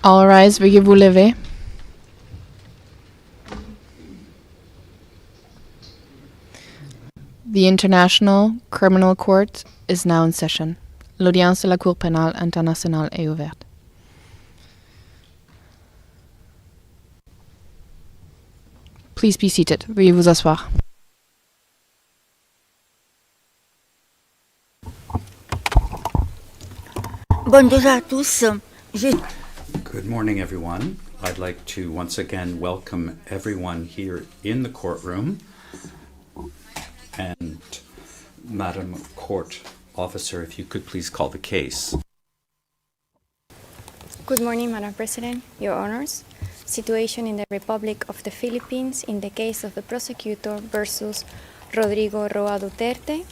All rise, veuillez vous lever. The International Criminal Court is now in session. L'audience de la Cour pénale internationale est ouverte. Please be seated. Veuillez vous asseoir. Bonjour à tous. Good morning, everyone. I'd like to once again welcome everyone here in the courtroom. And Madam Court Officer, if you could please call the case. Good morning, Madam President, Your Honors. Situation in the Republic of the Philippines in the case of the prosecutor versus Rodrigo Roa Duterte,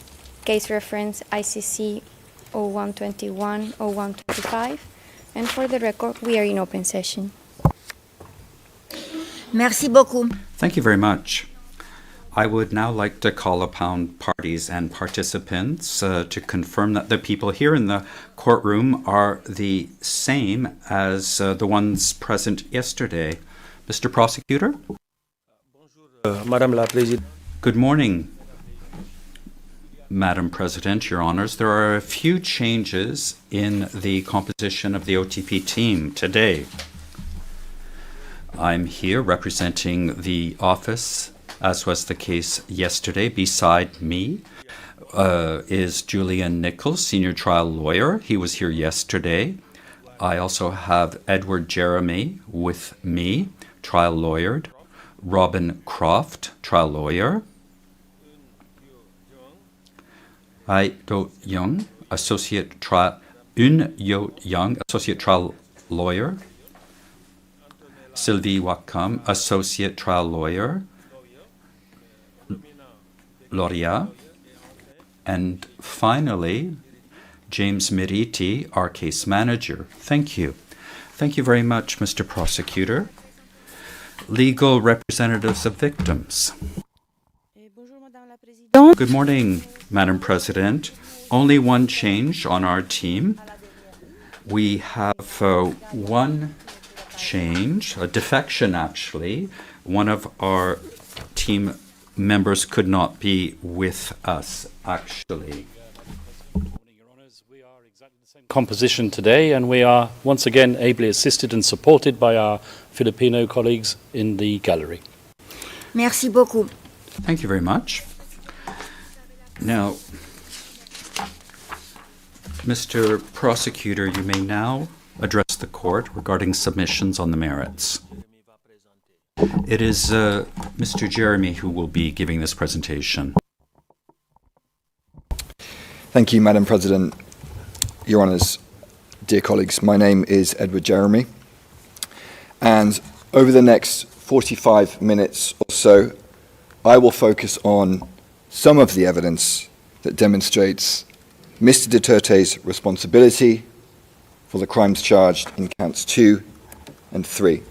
case reference ICC 0121-0125, and for the record, we are in open session. Merci beaucoup. Thank you very much. I would now like to call upon parties and participants to confirm that the people here in the courtroom are the same as the ones present yesterday. Mr. Prosecutor? Madame la Présidente. Good morning, Madam President, Your Honors. There are a few changes in the composition of the OTP team today. I'm here representing the office, as was the case yesterday. Beside me is Julian Nichols, senior trial lawyer. He was here yesterday. I also have Edward Jeremy with me, trial lawyer. Robin Croft, trial lawyer. Un-Yo Young, associate trial lawyer. Sylvie Wakam, associate trial lawyer. Loria, and finally, James Miriti, our case manager. Thank you. Thank you very much, Mr. Prosecutor. Legal representatives of victims. Good morning, Madam President. Only one change on our team. We have one change, a defection actually. One of our team members could not be with us, actually. Your Honours, we are exactly the same composition today, and we are once again ably assisted and supported by our Filipino colleagues in the gallery. Merci beaucoup. Thank you very much. Now, Mr. Prosecutor, you may now address the court regarding submissions on the merits. It is Mr. Jeremy who will be giving this presentation. Thank you, Madam President. Your Honours, dear colleagues, my name is Edward Jeremy, and over the next 45 minutes or so, I will focus on some of the evidence that demonstrates Mr. Duterte's responsibility for the crimes charged in counts 2 and 3.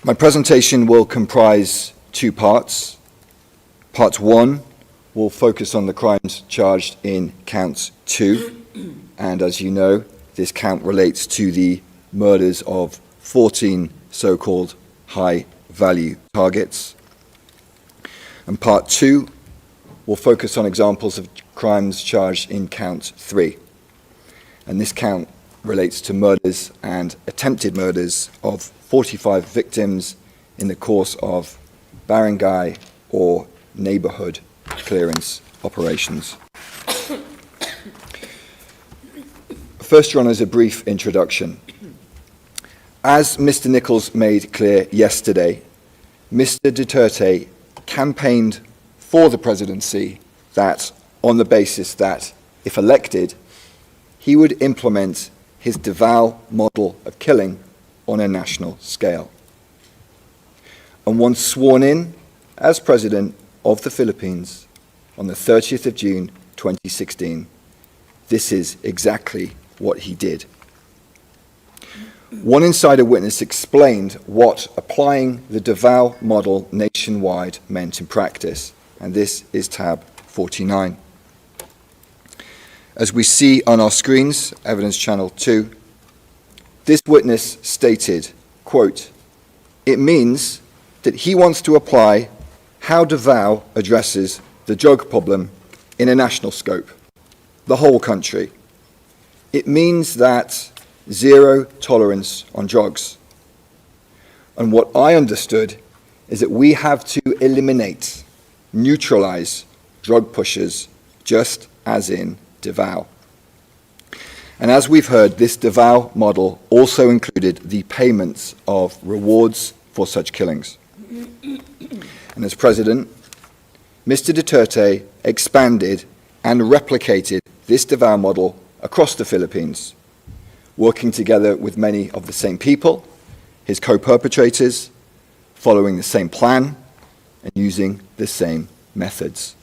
My presentation will comprise two parts. Part 1 will focus on the crimes charged in count 2, and as you know, this count relates to the murders of 14 so-called high-value targets. And part 2 will focus on examples of crimes charged in count 3, and this count relates to murders and attempted murders of 45 victims in the course of barangay or neighbourhood clearance operations. First, Your Honours, a brief introduction. As Mr. Nichols made clear yesterday, Mr. Duterte campaigned for the presidency that, on the basis that, if elected, he would implement his Davao model of killing on a national scale. And once sworn in as President of the Philippines on the 30th of June 2016, this is exactly what he did. One insider witness explained what applying the Davao model nationwide meant in practice, and this is tab 49. As we see on our screens, evidence channel 2, This witness stated, quote, "It means that he wants to apply how Davao addresses the drug problem in a national scope, the whole country. It means that zero tolerance on drugs. And what I understood is that we have to eliminate, neutralize drug pushers, just as in Davao." And as we've heard, this Davao model also included the payments of rewards for such killings. And as President, Mr. Duterte expanded and replicated this Davao model across the Philippines, working together with many of the same people, his co-perpetrators, following the same plan and using the same methods.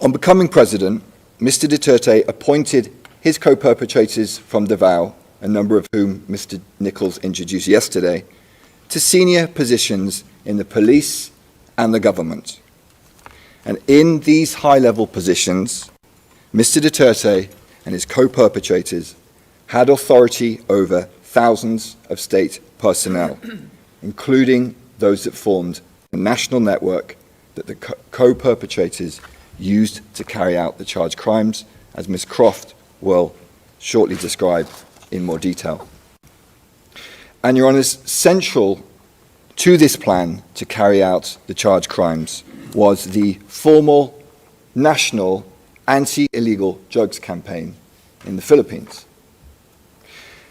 On becoming president, Mr. Duterte appointed his co-perpetrators from Davao, a number of whom Mr. Nichols introduced yesterday, to senior positions in the police and the government. And in these high-level positions, Mr. Duterte and his co-perpetrators had authority over thousands of state personnel, including those that formed the national network that the co-perpetrators used to carry out the charged crimes, as Ms. Croft will shortly describe in more detail. And, Your Honours, central to this plan to carry out the charged crimes was the formal national anti-illegal drugs campaign in the Philippines.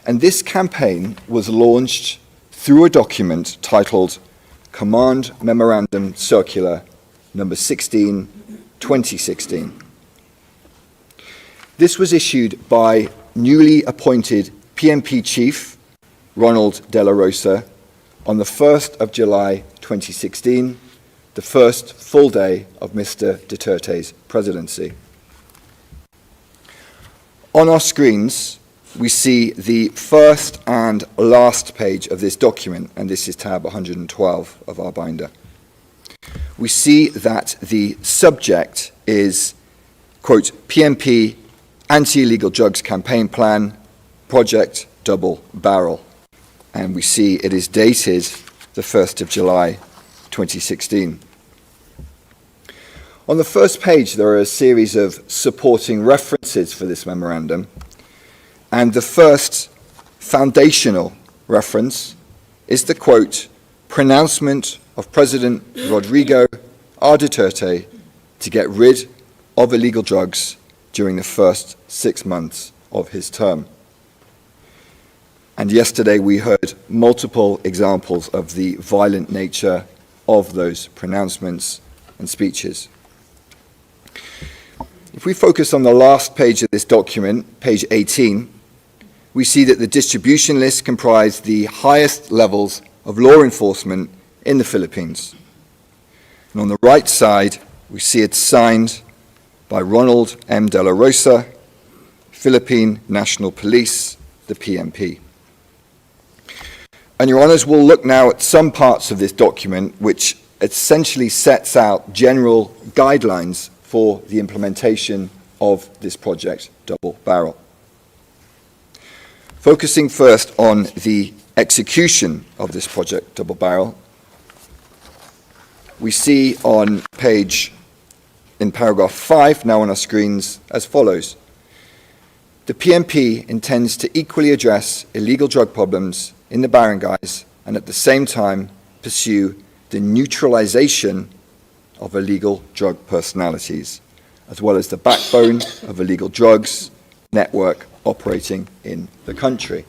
And this campaign was launched through a document titled Command Memorandum Circular number 16, 2016. This was issued by newly appointed PNP Chief Ronald De La Rosa on the 1st of July 2016, the first full day of Mr. Duterte's presidency. On our screens, we see the first and last page of this document, and this is tab 112 of our binder. We see that the subject is, quote, PNP Anti-Illegal Drugs Campaign Plan, Project Double Barrel. And we see it is dated the 1st of July 2016. On the first page, there are a series of supporting references for this memorandum. And the first foundational reference is the, quote, pronouncement of President Rodrigo R. Duterte to get rid of illegal drugs during the first 6 months of his term. And yesterday we heard multiple examples of the violent nature of those pronouncements and speeches. If we focus on the last page of this document, page 18, we see that the distribution list comprised the highest levels of law enforcement in the Philippines. And on the right side, we see it signed by Ronald M. De La Rosa, Philippine National Police, the PNP. And Your Honours, we'll look now at some parts of this document which essentially sets out general guidelines for the implementation of this project, Double Barrel. Focusing first on the execution of this project, Double Barrel, we see on in paragraph 5, now on our screens, as follows. The PNP intends to equally address illegal drug problems in the barangays and at the same time pursue the neutralization of illegal drug personalities, as well as the backbone of illegal drugs network operating in the country.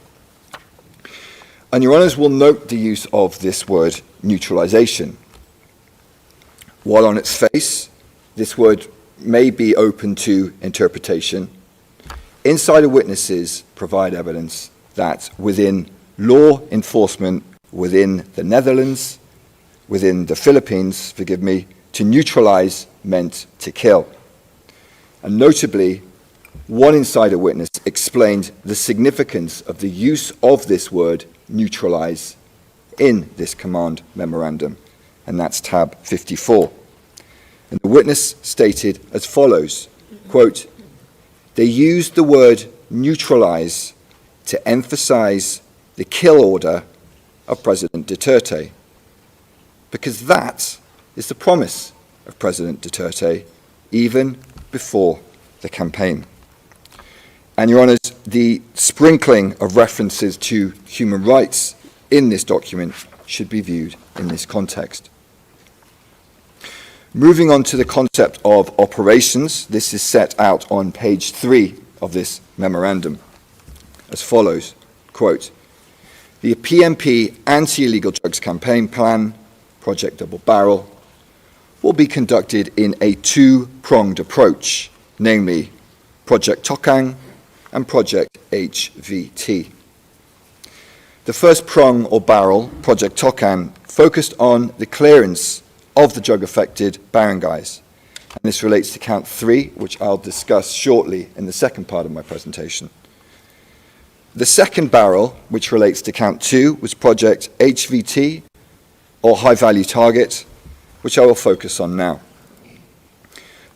And Your Honours will note the use of this word neutralization. While on its face, this word may be open to interpretation, insider witnesses provide evidence that within law enforcement within the Netherlands, within the Philippines, to neutralize meant to kill. And notably, one insider witness explained the significance of the use of this word neutralize in this command memorandum, and that's tab 54. And the witness stated as follows, quote, they used the word neutralize to emphasize the kill order of President Duterte, because that is the promise of President Duterte even before the campaign. And, Your Honours, the sprinkling of references to human rights in this document should be viewed in this context. Moving on to the concept of operations, this is set out on page 3 of this memorandum as follows, quote, "The PMP Anti-Illegal Drugs Campaign Plan, Project Double Barrel, will be conducted in a two-pronged approach, namely Project Tokang and Project HVT. The first prong or barrel, Project Tokang, focused on the clearance of the drug-affected barangays. And this relates to count 3, which I'll discuss shortly in the second part of my presentation. The second barrel, which relates to count 2, was Project HVT, or High Value Target, which I will focus on now.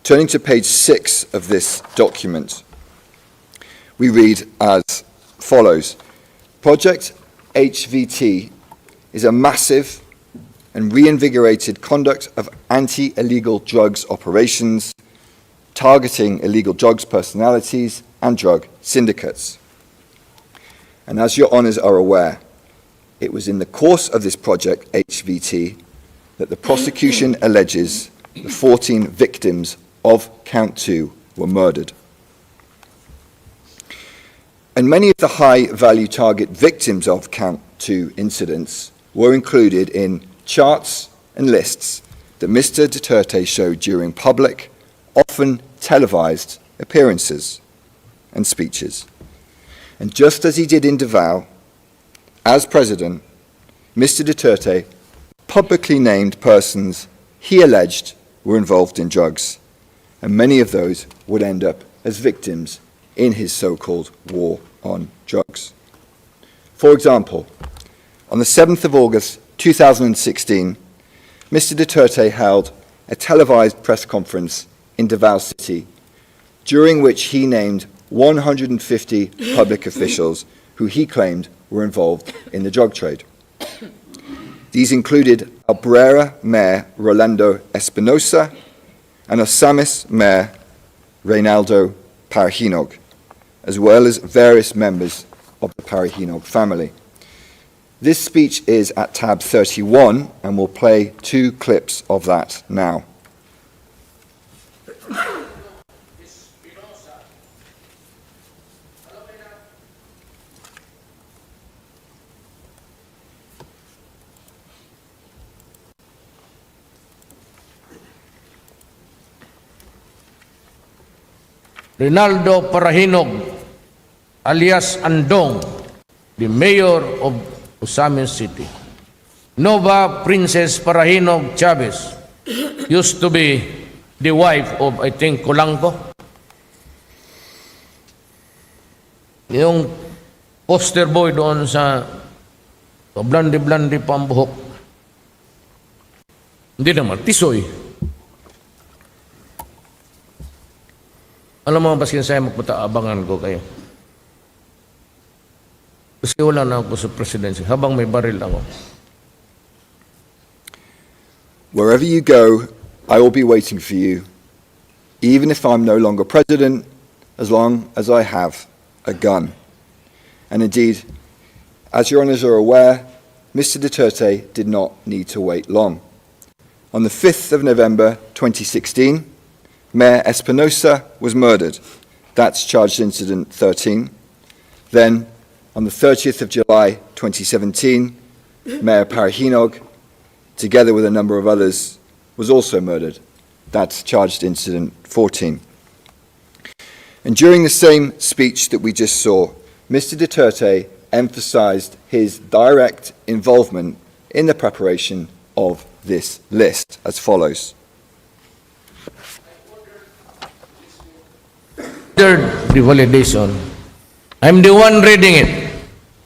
Turning to page 6 of this document, we read as follows. Project HVT is a massive and reinvigorated conduct of anti-illegal drugs operations, targeting illegal drugs personalities and drug syndicates. And as your honours are aware, it was in the course of this project HVT that the prosecution alleges the 14 victims of count 2 were murdered. And many of the high-value target victims of count 2 incidents were included in charts and lists that Mr. Duterte showed during public, often televised appearances and speeches. And just as he did in Davao, as president, Mr. Duterte publicly named persons he alleged were involved in drugs, and many of those would end up as victims in his so-called war on drugs. For example, on the 7th of August 2016, Mr. Duterte held a televised press conference in Davao City, during which he named 150 public officials who he claimed were involved in the drug trade. These included Albrera Mayor Rolando Espinosa and Osamis Mayor Reynaldo Parahinog, as well as various members of the Parahinog family. This speech is at tab 31, and we'll play 2 clips of that now. Reynaldo Parahinog, alias Andong, the mayor of Osamis City. Nova Princess Parahinog Chavez used to be the wife of, I think, Colanco. Yung poster boy doon sa blandi-blandi pambuhok. Hindi naman, tisoy. Alam mo, baskin saya magpataabangan ko kayo. Kasi wala na ako sa presidency, habang may baril ako. Wherever you go, I will be waiting for you, even if I'm no longer president, as long as I have a gun. And indeed, as your honours are aware, Mr. Duterte did not need to wait long. On the 5th of November 2016, Mayor Espinosa was murdered. That's charged incident 13. Then, on the 30th of July 2017, Mayor Parahinog, together with a number of others, was also murdered. That's charged incident 14. And during the same speech that we just saw, Mr. Duterte emphasized his direct involvement in the preparation of this list as follows. The validation. I'm the one reading it,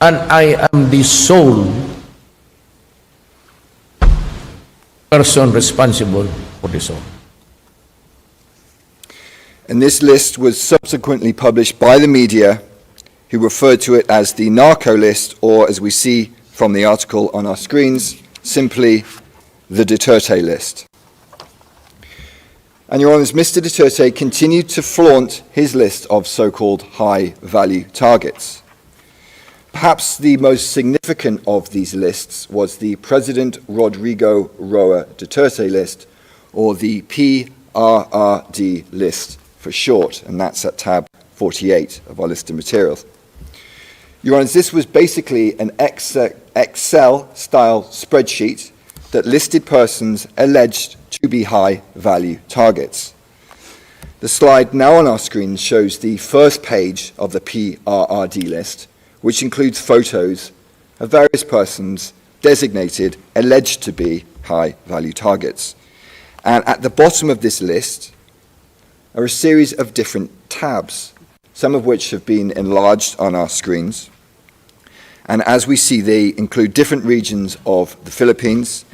and I am the sole person responsible for this all. And this list was subsequently published by the media who referred to it as the narco list, or as we see from the article on our screens, simply the Duterte list. And Your Honours, Mr. Duterte continued to flaunt his list of so-called high-value targets. Perhaps the most significant of these lists was the President Rodrigo Roa Duterte list, or the PRRD list for short, and that's at tab 48 of our list of materials. Your Honours, this was basically an Excel-style spreadsheet that listed persons alleged to be high-value targets. The slide now on our screen shows the first page of the PRRD list, which includes photos of various persons designated alleged to be high-value targets. And at the bottom of this list are a series of different tabs, some of which have been enlarged on our screens. And as we see, they include different regions of the Philippines,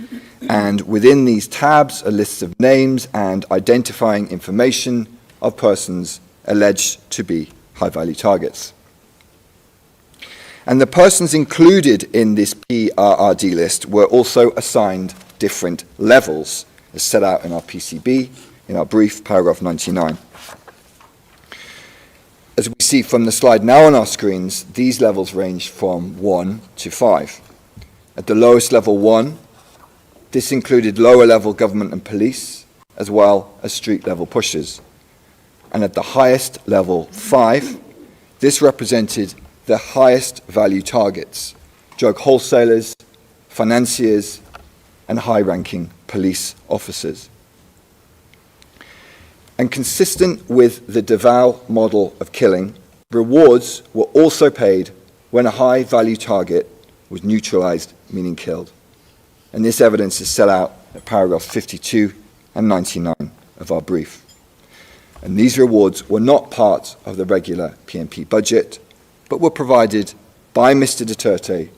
and within these tabs are lists of names and identifying information of persons alleged to be high-value targets. And the persons included in this PRRD list were also assigned different levels, as set out in our PCB, in our brief, paragraph 99. As we see from the slide now on our screens, these levels range from 1 to 5. At the lowest level 1, this included lower-level government and police, as well as street-level pushers. And at the highest level 5, this represented the highest value targets: drug wholesalers, financiers, and high-ranking police officers. And consistent with the Davao model of killing, rewards were also paid when a high-value target was neutralized, meaning killed. And this evidence is set out at paragraphs 52 and 99 of our brief. And these rewards were not part of the regular PNP budget, but were provided by Mr. Duterte,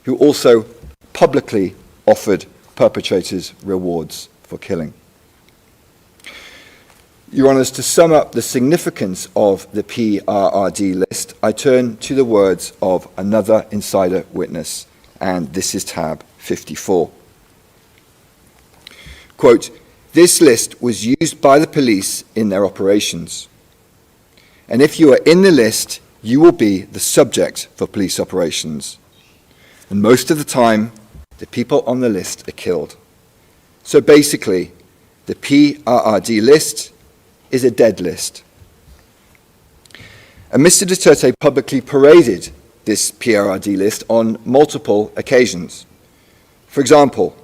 who also publicly offered perpetrators rewards for killing. Your Honours, to sum up the significance of the PRRD list, I turn to the words of another insider witness, and this is tab 54. Quote, "This list was used by the police in their operations. And if you are in the list, you will be the subject for police operations. And most of the time, the people on the list are killed. So basically, the PRRD list is a dead list." And Mr. Duterte publicly paraded this PRRD list on multiple occasions. For example,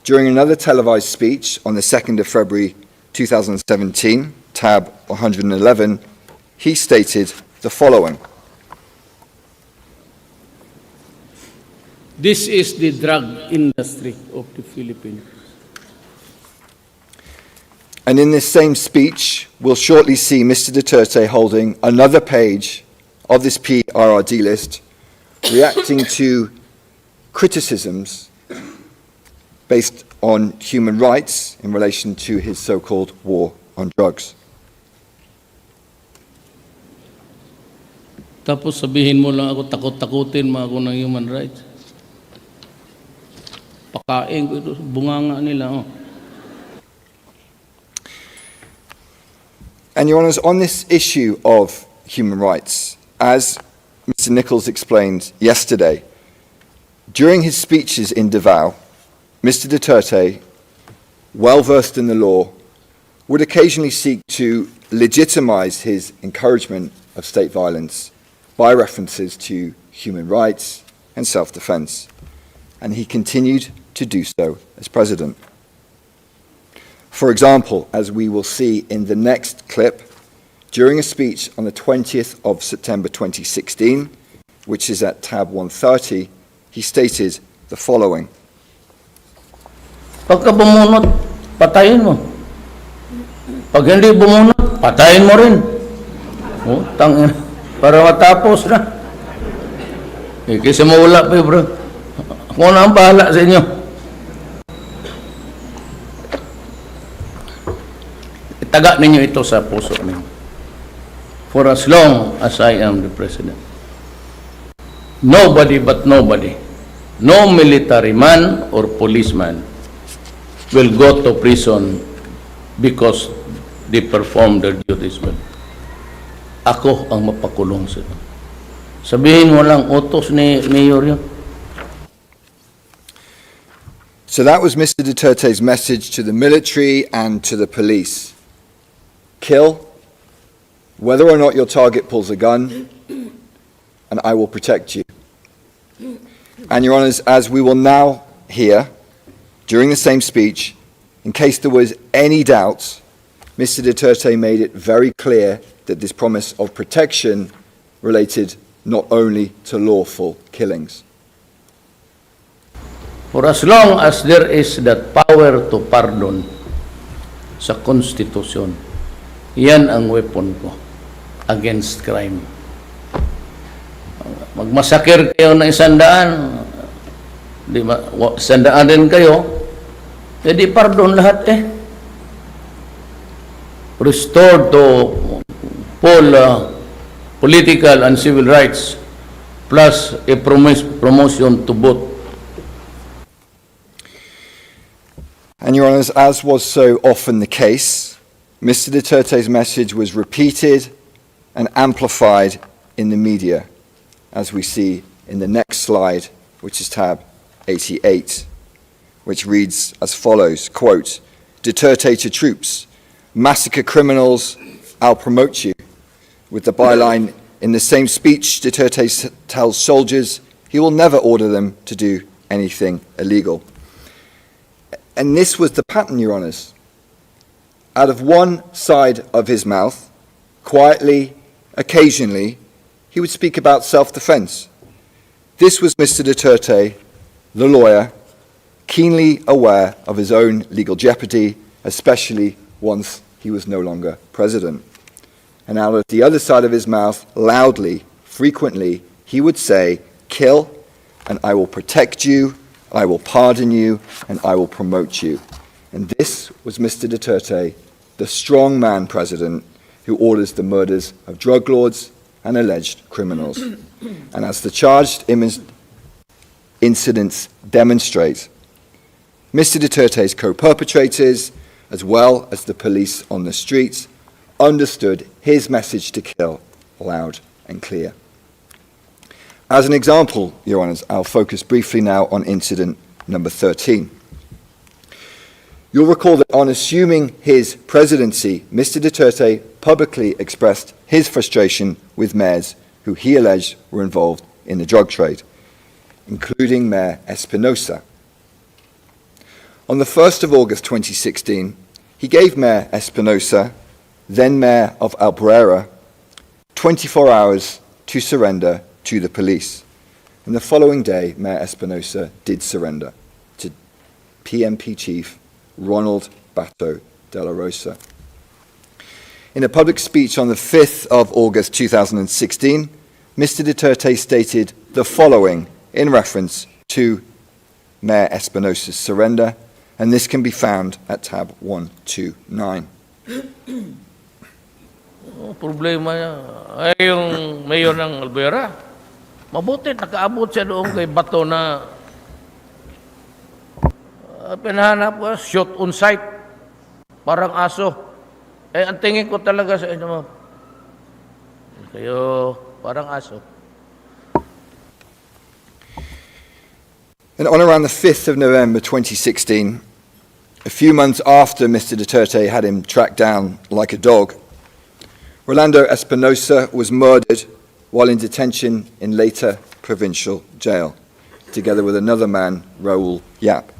during another televised speech on the 2nd of February 2017, tab 111, he stated the following. This is the drug industry of the Philippines. And in this same speech, we'll shortly see Mr. Duterte holding another page of this PRRD list, reacting to criticisms based on human rights in relation to his so-called war on drugs. Tapos sabihin mo lang ako, takot-takutin mo ako ng human rights. Pakain ko ito, bunganga nila. Oh. And Your Honours, on this issue of human rights, as Mr. Nichols explained yesterday, during his speeches in Davao, Mr. Duterte, well versed in the law, would occasionally seek to legitimize his encouragement of state violence by references to human rights and self-defense. And he continued to do so as president. For example, as we will see in the next clip, during a speech on the 20th of September 2016, which is at tab 130, he stated the following. Pagka bumunot, patayin mo. Pag hindi bumunot, patayin mo rin. Oh, tangin. Para matapos na. Eh, kasi mawala pa bro. Ako na ang bahala sa inyo. Itaga ninyo ito sa puso ninyo. For as long as I am the President. nobody but nobody, no military man or policeman will go to prison because they perform their duties well. Ako ang mapakulong sila. Sabihin mo lang, utos ni Mayor yun. So that was Mr. Duterte's message to the military and to the police. Kill, whether or not your target pulls a gun, and I will protect you. And Your Honours, as we will now hear, during the same speech, in case there was any doubt, Mr. Duterte made it very clear that this promise of protection related not only to lawful killings. For as long as there is that power to pardon sa Constitution, yan ang weapon ko against crime. Magmasakir kayo ng 100, di ba? 100 din kayo, edi pardon lahat eh. Restored to full political and civil rights plus a promotion to both. And Your Honours, as was so often the case, Mr. Duterte's message was repeated and amplified in the media, as we see in the next slide, which is tab 88, which reads as follows, quote, Duterte to troops, massacre criminals, I'll promote you. With the byline, in the same speech, Duterte tells soldiers he will never order them to do anything illegal. And this was the pattern, Your Honours. Out of one side of his mouth, quietly, occasionally, he would speak about self-defense. This was Mr. Duterte, the lawyer, keenly aware of his own legal jeopardy, especially once he was no longer president. And out of the other side of his mouth, loudly, frequently, he would say, kill, and I will protect you, I will pardon you, and I will promote you. And this was Mr. Duterte, the strong man president who orders the murders of drug lords and alleged criminals. And as the charged incidents demonstrate, Mr. Duterte's co-perpetrators, as well as the police on the streets, understood his message to kill loud and clear. As an example, Your Honours, I'll focus briefly now on incident number 13. You'll recall that on assuming his presidency, Mr. Duterte publicly expressed his frustration with mayors who he alleged were involved in the drug trade, including Mayor Espinosa. On the 1st of August 2016, he gave Mayor Espinosa, then Mayor of Albuera, 24 hours to surrender to the police. And the following day, Mayor Espinosa did surrender to PMP Chief Ronald Bato de la Rosa. In a public speech on the 5th of August 2016, Mr. Duterte stated the following in reference to Mayor Espinosa's surrender, and this can be found at tab 129. Problema niya ay yung mayor ng Albuera. Mabuti, nakaabot siya doon kay Bato na pinahanap ko, shot on sight, parang aso. Eh, ang tingin ko talaga sa inyo, kayo, parang aso. And on around the 5th of November 2016, a few months after Mr. Duterte had him tracked down like a dog, Rolando Espinosa was murdered while in detention in Leyte Provincial Jail, together with another man, Raul Yap.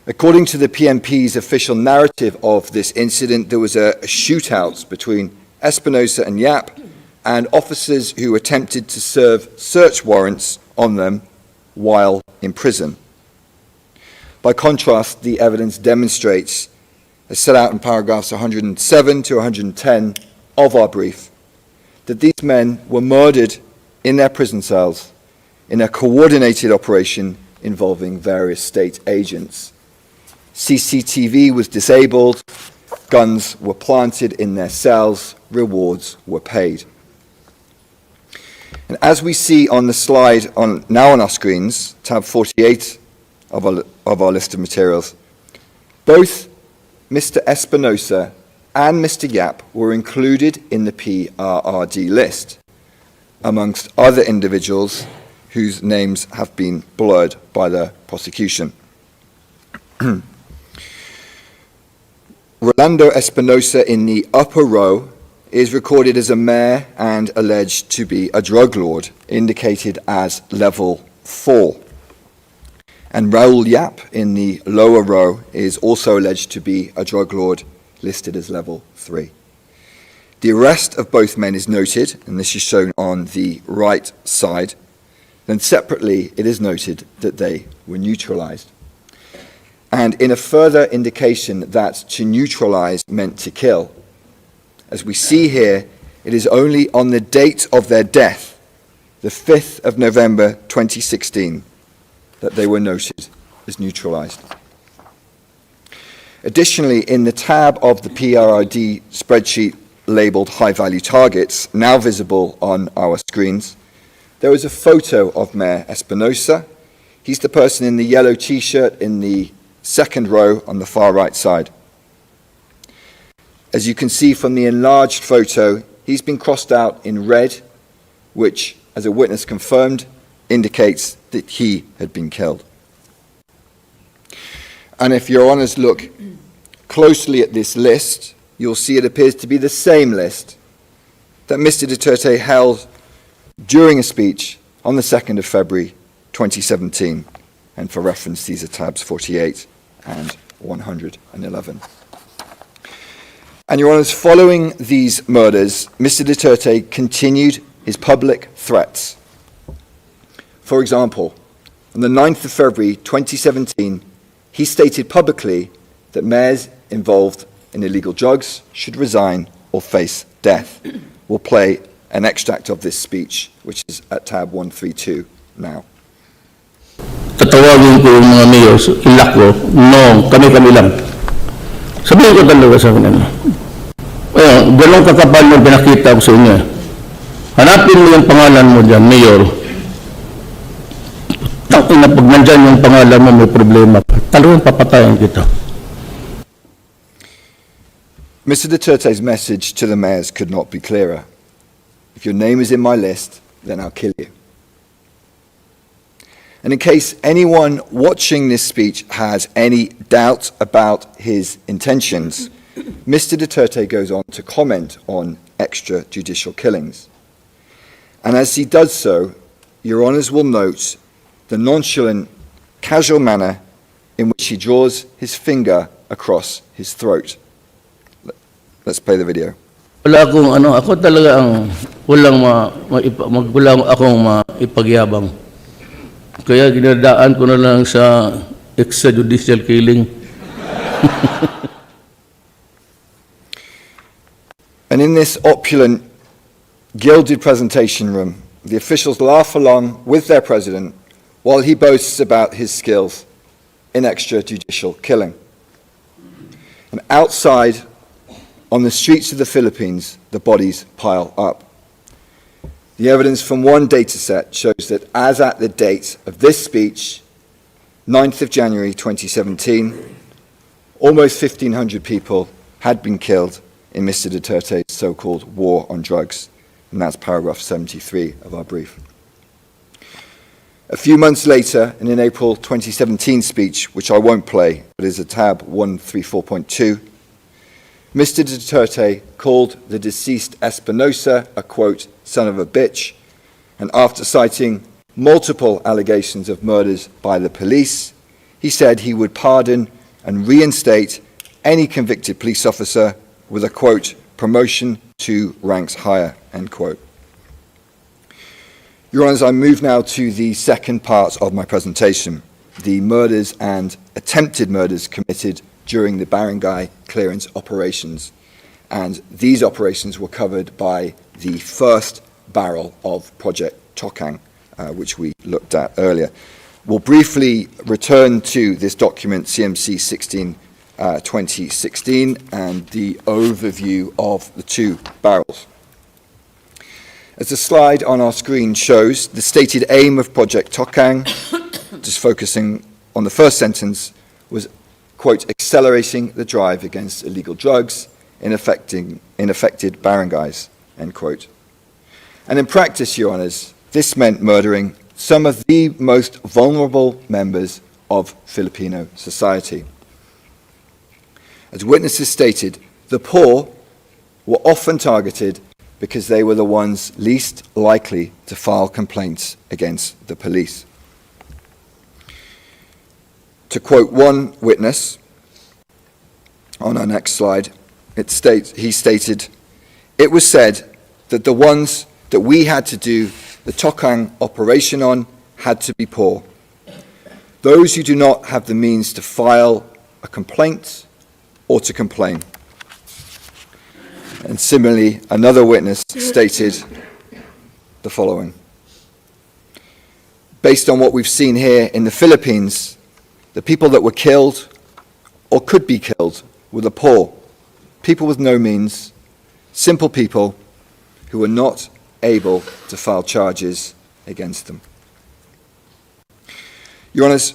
According to the PMP's official narrative of this incident, there was a shootout between Espinosa and Yap and officers who attempted to serve search warrants on them while in prison. By contrast, the evidence demonstrates, as set out in paragraphs 107 to 110 of our brief, that these men were murdered in their prison cells in a coordinated operation involving various state agents. CCTV was disabled, guns were planted in their cells, rewards were paid. And as we see on the slide now on our screens, tab 48 of our list of materials, both Mr. Espinosa and Mr. Yap were included in the PRRD list, amongst other individuals whose names have been blurred by the prosecution. Rolando Espinosa in the upper row is recorded as a mayor and alleged to be a drug lord, indicated as level 4. And Raul Yap in the lower row is also alleged to be a drug lord, listed as level 3. The arrest of both men is noted, and this is shown on the right side. Then separately, it is noted that they were neutralized. And in a further indication that to neutralize meant to kill, as we see here, it is only on the date of their death, the 5th of November 2016, that they were noted as neutralized. Additionally, in the tab of the PRRD spreadsheet labeled high-value targets, now visible on our screens, there is a photo of Mayor Espinosa. He's the person in the yellow T-shirt in the second row on the far right side. As you can see from the enlarged photo, he's been crossed out in red, which, as a witness confirmed, indicates that he had been killed. And if your honours look closely at this list, you'll see it appears to be the same list that Mr. Duterte held during a speech on the 2nd of February 2017. And for reference, these are tabs 48 and 111. And your honours, following these murders, Mr. Duterte continued his public threats. For example, on the 9th of February 2017, he stated publicly that mayors involved in illegal drugs should resign or face death. We'll play an extract of this speech, which is at tab 132 now. Tatawagin ko yung mga mayors, ilak ko, no, kami-kami lang. Sabihin ko talaga sa kanila. Ganong kakapal mo pinakita ko sa inyo. Hanapin mo yung pangalan mo dyan, mayor. Tapos na pag nandyan yung pangalan mo, may problema pa. Talagang papatayan kita. Mr. Duterte's message to the mayors could not be clearer. If your name is in my list, then I'll kill you. And in case anyone watching this speech has any doubt about his intentions, Mr. Duterte goes on to comment on extrajudicial killings. And as he does so, your honours will note the nonchalant, casual manner in which he draws his finger across his throat. Let's play the video. Wala akong ako talaga ang walang wala akong maipagyabang. Kaya ginadaan ko na lang sa extrajudicial killing. And in this opulent, gilded presentation room, the officials laugh along with their president while he boasts about his skills in extrajudicial killing. And outside, on the streets of the Philippines, the bodies pile up. The evidence from one data set shows that as at the date of this speech, 9th of January 2017, almost 1,500 people had been killed in Mr. Duterte's so-called war on drugs. And that's paragraph 73 of our brief. A few months later, in an April 2017 speech, which I won't play, but is a tab 134.2, Mr. Duterte called the deceased Espinosa a, quote, son of a bitch, and after citing multiple allegations of murders by the police, he said he would pardon and reinstate any convicted police officer with a, quote, promotion to ranks higher, end quote. Your Honours, I move now to the second part of my presentation, the murders and attempted murders committed during the Barangay clearance operations. And these operations were covered by the first barrel of Project Tokang, which we looked at earlier. We'll briefly return to this document, CMC 16/2016, and the overview of the two barrels. As the slide on our screen shows, the stated aim of Project Tokang, just focusing on the first sentence, was, quote, accelerating the drive against illegal drugs in affected barangays, end quote. And in practice, Your Honours, this meant murdering some of the most vulnerable members of Filipino society. As witnesses stated, the poor were often targeted because they were the ones least likely to file complaints against the police. To quote one witness on our next slide, he stated, "It was said that the ones that we had to do the Tokang operation on had to be poor. Those who do not have the means to file a complaint or to complain." And similarly, another witness stated the following: "Based on what we've seen here in the Philippines, the people that were killed or could be killed were the poor, people with no means, simple people who were not able to file charges against them." Your Honours,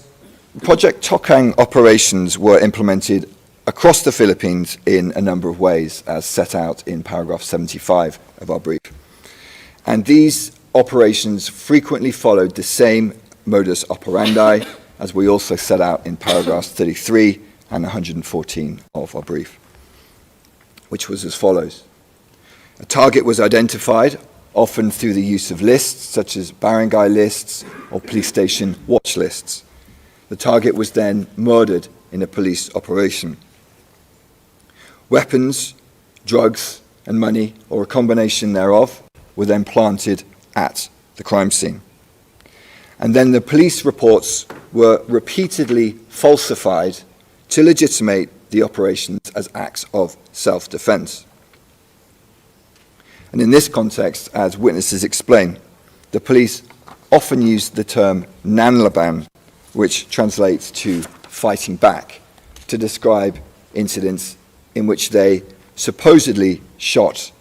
Project Tokang operations were implemented across the Philippines in a number of ways, as set out in paragraph 75 of our brief. And these operations frequently followed the same modus operandi, as we also set out in paragraphs 33 and 114 of our brief, which was as follows. A target was identified, often through the use of lists, such as barangay lists or police station watch lists. The target was then murdered in a police operation. Weapons, drugs, and money, or a combination thereof, were then planted at the crime scene. And then the police reports were repeatedly falsified to legitimate the operations as acts of self-defense. And in this context, as witnesses explain, the police often used the term nanlaban, which translates to fighting back, to describe incidents in which they supposedly shot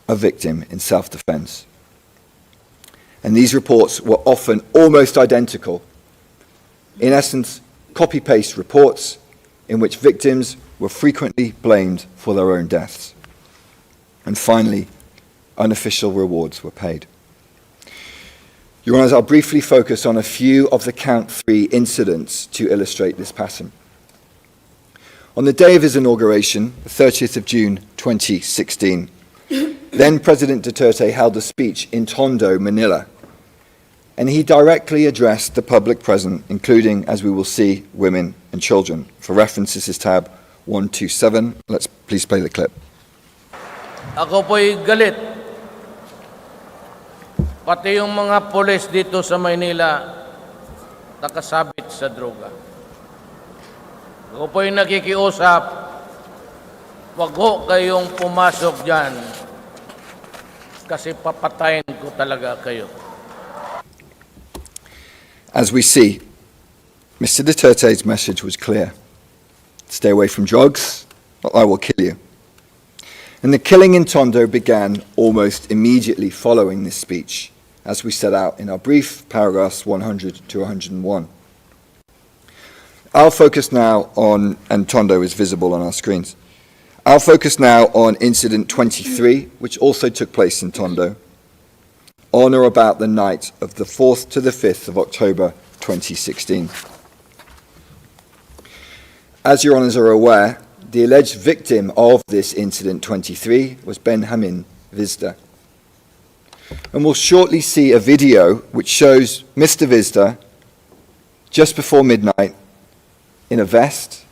a victim in self-defense. And these reports were often almost identical. In essence, copy-paste reports in which victims were frequently blamed for their own deaths. And finally, unofficial rewards were paid. Your Honours, I'll briefly focus on a few of the Count 3 incidents to illustrate this pattern. On the day of his inauguration, the 30th of June 2016, then President Duterte held a speech in Tondo, Manila, and he directly addressed the public present, including, as we will see, women and children. For reference, this is tab 127. Let's please play the clip. Ako po'y galit. Pati yung mga pulis dito sa Maynila nakasabit sa droga. Ako po'y nakikiusap, wag ho kayong pumasok dyan kasi papatayin ko talaga kayo. As we see, Mr. Duterte's message was clear. Stay away from drugs, or I will kill you. And the killing in Tondo began almost immediately following this speech, as we set out in our brief, paragraphs 100 to 101. I'll focus now on, and Tondo is visible on our screens, I'll focus now on incident 23, which also took place in Tondo, on or about the night of the 4th to the 5th of October 2016. As your honours are aware, the alleged victim of this incident 23 was Benjamin Vizda. And we'll shortly see a video which shows Mr. Vizda just before midnight in a vest,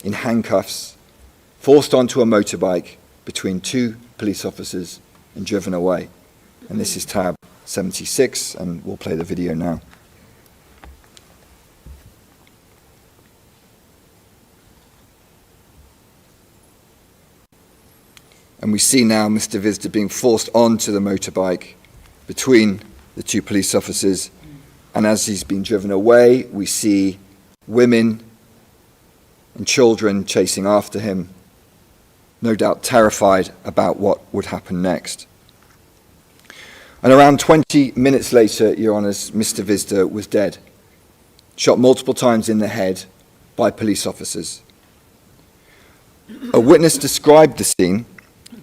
in handcuffs, forced onto a motorbike between two police officers and driven away. And this is tab 76, and we'll play the video now. And we see now Mr. Vizda being forced onto the motorbike between the two police officers. And as he's being driven away, we see women and children chasing after him, no doubt terrified about what would happen next. And around 20 minutes later, Your Honours, Mr. Visda was dead, shot multiple times in the head by police officers. A witness described the scene,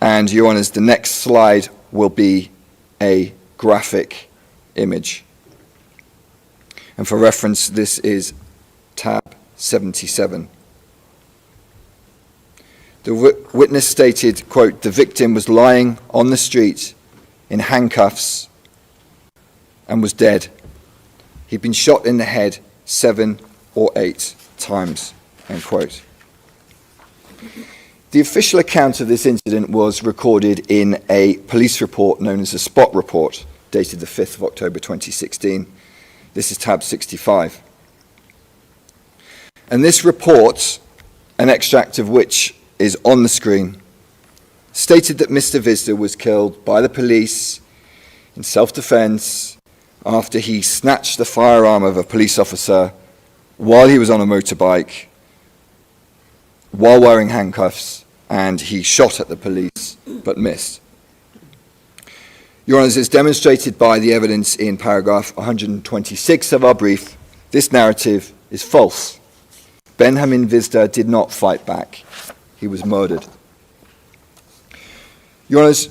and Your Honours, the next slide will be a graphic image. And for reference, this is tab 77. The witness stated, quote, "The victim was lying on the street in handcuffs and was dead. He'd been shot in the head 7 or 8 times," end quote. The official account of this incident was recorded in a police report known as a spot report, dated the 5th of October 2016. This is tab 65. And this report, an extract of which is on the screen, stated that Mr. Visda was killed by the police in self-defense after he snatched the firearm of a police officer while he was on a motorbike, while wearing handcuffs, and he shot at the police but missed. Your Honours, as demonstrated by the evidence in paragraph 126 of our brief, this narrative is false. Benjamin Visda did not fight back. He was murdered. Your Honours,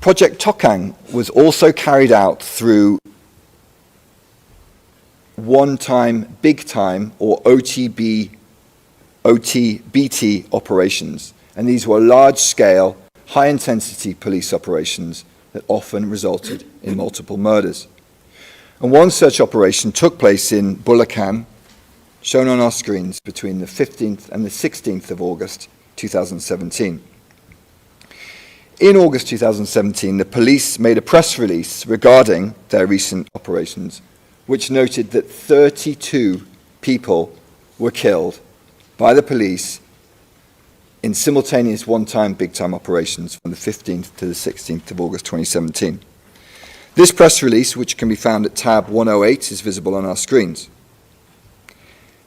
Project Tokang was also carried out through one-time, big-time, or OTBT operations, and these were large-scale, high-intensity police operations that often resulted in multiple murders. And one such operation took place in Bulacan, shown on our screens, between the 15th and the 16th of August 2017. In August 2017, the police made a press release regarding their recent operations, which noted that 32 people were killed by the police in simultaneous one-time, big-time operations from the 15th to the 16th of August 2017. This press release, which can be found at tab 108, is visible on our screens.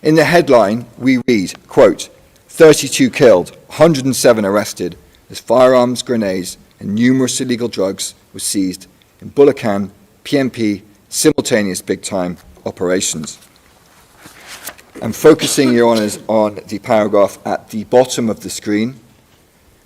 In the headline, we read, quote, 32 killed, 107 arrested, as firearms, grenades, and numerous illegal drugs were seized in Bulacan, PMP, simultaneous big-time operations. And focusing, Your Honours, on the paragraph at the bottom of the screen,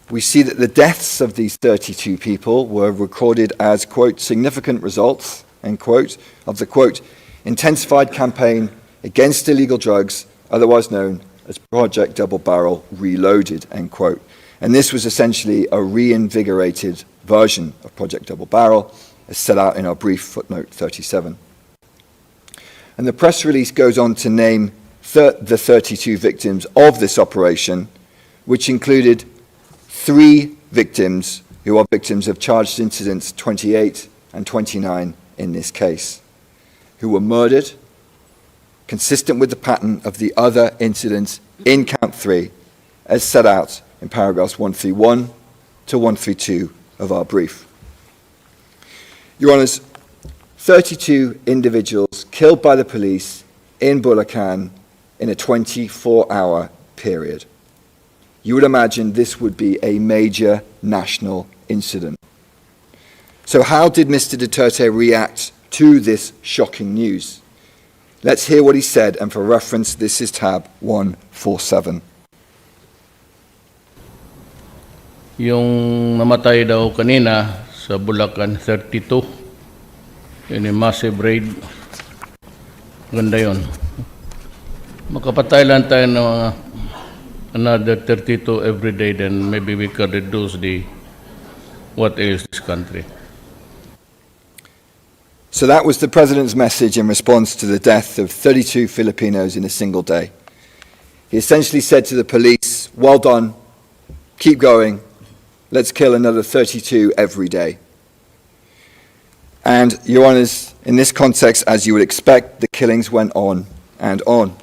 we see that the deaths of these 32 people were recorded as, quote, significant results, end quote, of the, quote, intensified campaign against illegal drugs, otherwise known as Project Double Barrel Reloaded, end quote. And this was essentially a reinvigorated version of Project Double Barrel, as set out in our brief footnote 37. And the press release goes on to name the 32 victims of this operation, which included 3 victims who are victims of charged incidents 28 and 29 in this case, who were murdered, consistent with the pattern of the other incidents in count 3, as set out in paragraphs 131 to 132 of our brief. Your Honours, 32 individuals killed by the police in Bulacan in a 24-hour period. You would imagine this would be a major national incident. So how did Mr. Duterte react to this shocking news? Let's hear what he said, and for reference, this is tab 147. Yung namatay daw kanina sa Bulacan, 32, in a massive raid. Ganda yun. Makapatay lang tayo ng another 32 every day, then maybe we could reduce what ails this country. So that was the President's message in response to the death of 32 Filipinos in a single day. He essentially said to the police, well done, keep going, let's kill another 32 every day. And, Your Honours, in this context, as you would expect, the killings went on and on.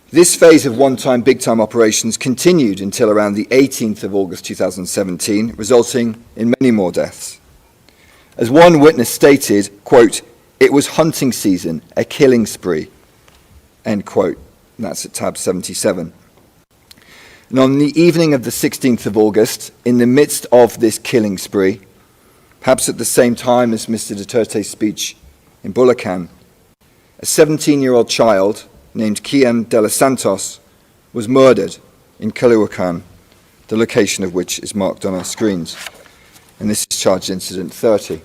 This phase of one-time, big-time operations continued until around the 18th of August 2017, resulting in many more deaths. As one witness stated, quote, it was hunting season, a killing spree, end quote. And that's at tab 77. And on the evening of the 16th of August, in the midst of this killing spree, Perhaps at the same time as Mr. Duterte's speech in Bulacan, a 17-year-old child named Kian de los Santos was murdered in Caloocan, the location of which is marked on our screens. And this is charged Incident 30.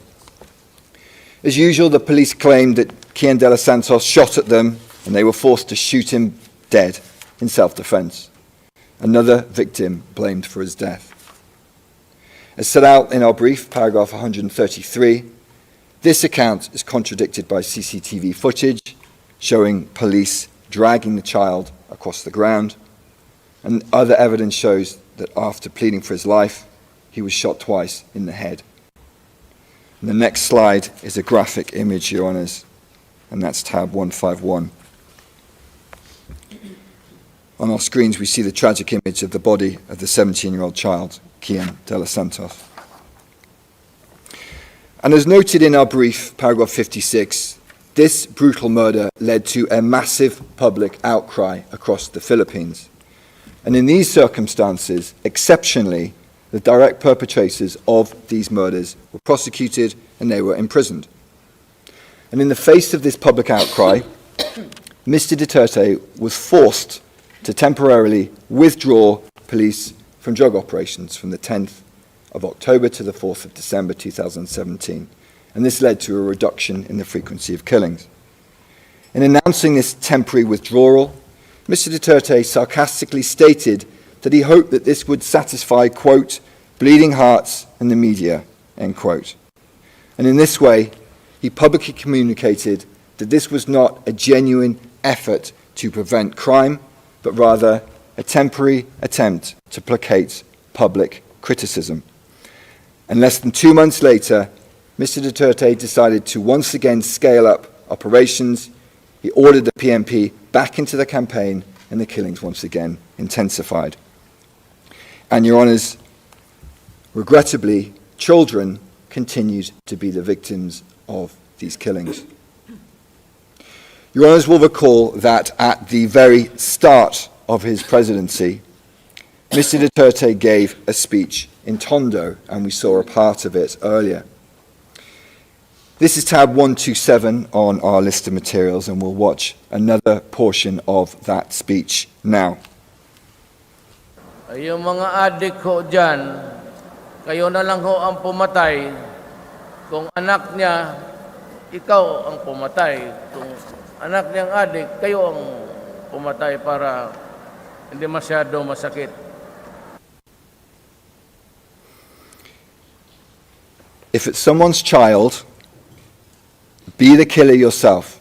As usual, the police claimed that Kian de los Santos shot at them and they were forced to shoot him dead in self-defense. Another victim blamed for his death. As set out in our brief, paragraph 133, this account is contradicted by CCTV footage showing police dragging the child across the ground, and other evidence shows that after pleading for his life, he was shot twice in the head. And the next slide is a graphic image, Your Honours, and that's tab 151. On our screens, we see the tragic image of the body of the 17-year-old child, Kian de los Santos. And as noted in our brief, paragraph 56, this brutal murder led to a massive public outcry across the Philippines. And in these circumstances, exceptionally, the direct perpetrators of these murders were prosecuted and they were imprisoned. And in the face of this public outcry, Mr. Duterte was forced to temporarily withdraw police from drug operations from the 10th of October to the 4th of December 2017. And this led to a reduction in the frequency of killings. In announcing this temporary withdrawal, Mr. Duterte sarcastically stated that he hoped that this would satisfy, quote, bleeding hearts and the media, end quote. And in this way, he publicly communicated that this was not a genuine effort to prevent crime, but rather a temporary attempt to placate public criticism. And less than 2 months later, Mr. Duterte decided to once again scale up operations. He ordered the PNP back into the campaign, and the killings once again intensified. And, Your Honours, regrettably, children continued to be the victims of these killings. Your Honours will recall that at the very start of his presidency, Mr. Duterte gave a speech in Tondo, and we saw a part of it earlier. This is tab 127 on our list of materials, and we'll watch another portion of that speech now. Yung mga adik ho dyan, kayo na lang ho ang pumatay. Kung anak niya, ikaw ang pumatay. Kung anak niyang adik, kayo ang pumatay para hindi masyado masakit. If it's someone's child, be the killer yourself.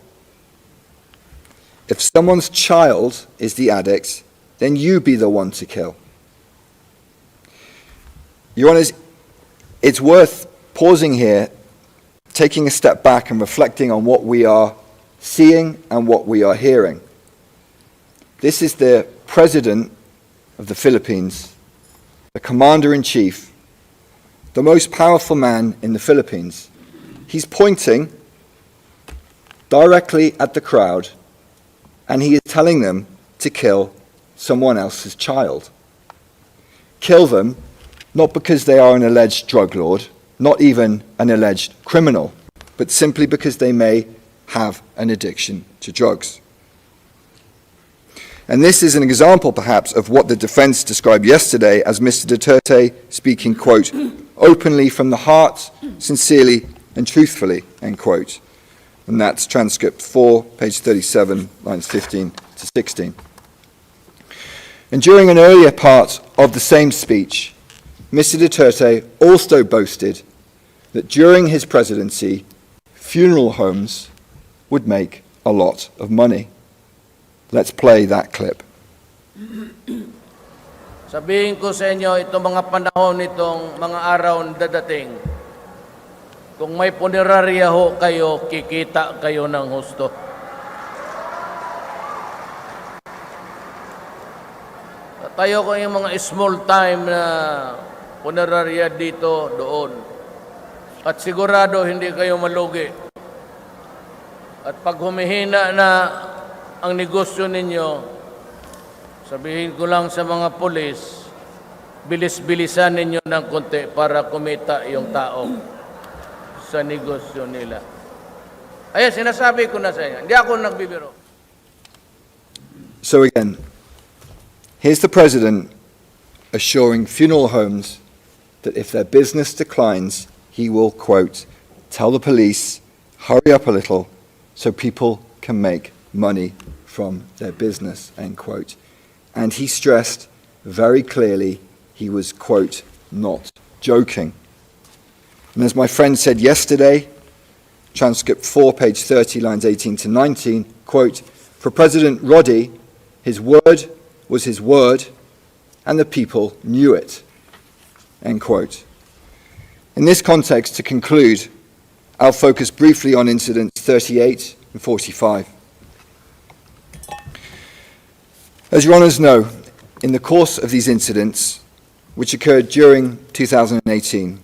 If someone's child is the addict, then you be the one to kill. Your Honours, it's worth pausing here, taking a step back and reflecting on what we are seeing and what we are hearing. This is the President of the Philippines, the Commander-in-Chief, the most powerful man in the Philippines. He's pointing directly at the crowd, and he is telling them to kill someone else's child. Kill them, not because they are an alleged drug lord, not even an alleged criminal, but simply because they may have an addiction to drugs. And this is an example, perhaps, of what the defense described yesterday as Mr. Duterte speaking, quote, openly from the heart, sincerely and truthfully, end quote. And that's transcript 4, page 37, lines 15 to 16. And during an earlier part of the same speech, Mr. Duterte also boasted that during his presidency, funeral homes would make a lot of money. Let's play that clip. Sabihin ko sa inyo, itong mga panahon nitong mga araw na dadating, kung may punerarya ho kayo, kikita kayo ng husto. Tayo ko yung mga small time na punerarya dito, doon. At sigurado hindi kayo malugi. At pag humihina na ang negosyo ninyo, sabihin ko lang sa mga pulis, bilis-bilisan ninyo ng konti para kumita yung tao. sa negosyo nila. Ayan, sinasabi ko na sa inyo. Hindi ako nagbibiro. So again, here's the President assuring funeral homes that if their business declines, he will, quote, tell the police, hurry up a little so people can make money from their business, end quote. And he stressed very clearly he was, quote, not joking. And as my friend said yesterday, transcript 4, page 30, lines 18 to 19, quote, for President Roddy, his word was his word, and the people knew it, end quote. In this context, to conclude, I'll focus briefly on incidents 38 and 45. As your honours know, in the course of these incidents, which occurred during 2018,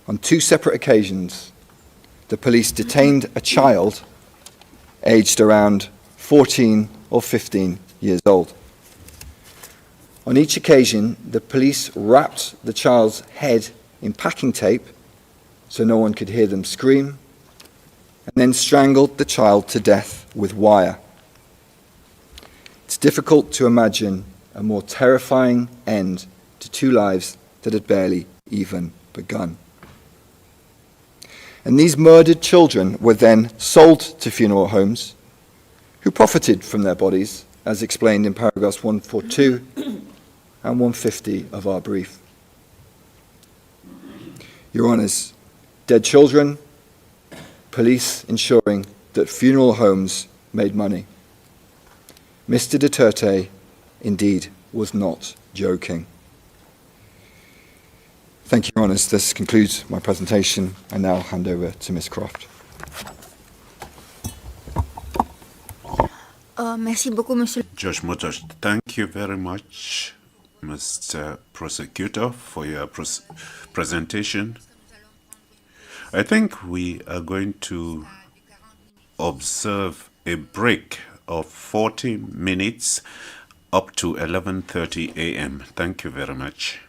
on 2 separate occasions, the police detained a child aged around 14 or 15 years old. On each occasion, the police wrapped the child's head in packing tape so no one could hear them scream, and then strangled the child to death with wire. It's difficult to imagine a more terrifying end to 2 lives that had barely even begun. And these murdered children were then sold to funeral homes who profited from their bodies, as explained in paragraphs 142 and 150 of our brief. Your Honours, dead children, police ensuring that funeral homes made money. Mr. Duterte indeed was not joking. Thank you, Your Honours. This concludes my presentation. I now hand over to Ms. Croft. Merci beaucoup, Monsieur. Judge Motors, thank you very much, Mr. Prosecutor, for your presentation. I think we are going to observe a break of 40 minutes up to 11:30 a.m. Thank you very much.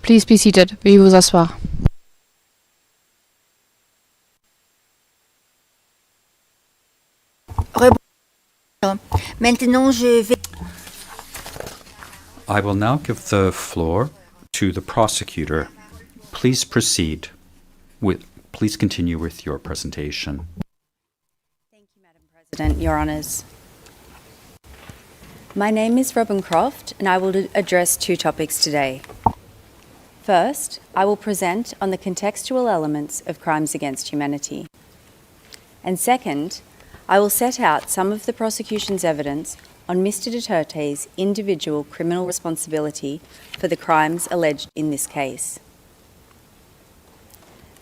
Please be seated. Veuillez vous asseoir. Maintenant, je vais... I will now give the floor to the prosecutor. Please proceed please continue with your presentation. Thank you, Madam President, Your Honours. My name is Robin Croft, and I will address two topics today. First, I will present on the contextual elements of crimes against humanity. And second, I will set out some of the prosecution's evidence on Mr. Duterte's individual criminal responsibility for the crimes alleged in this case.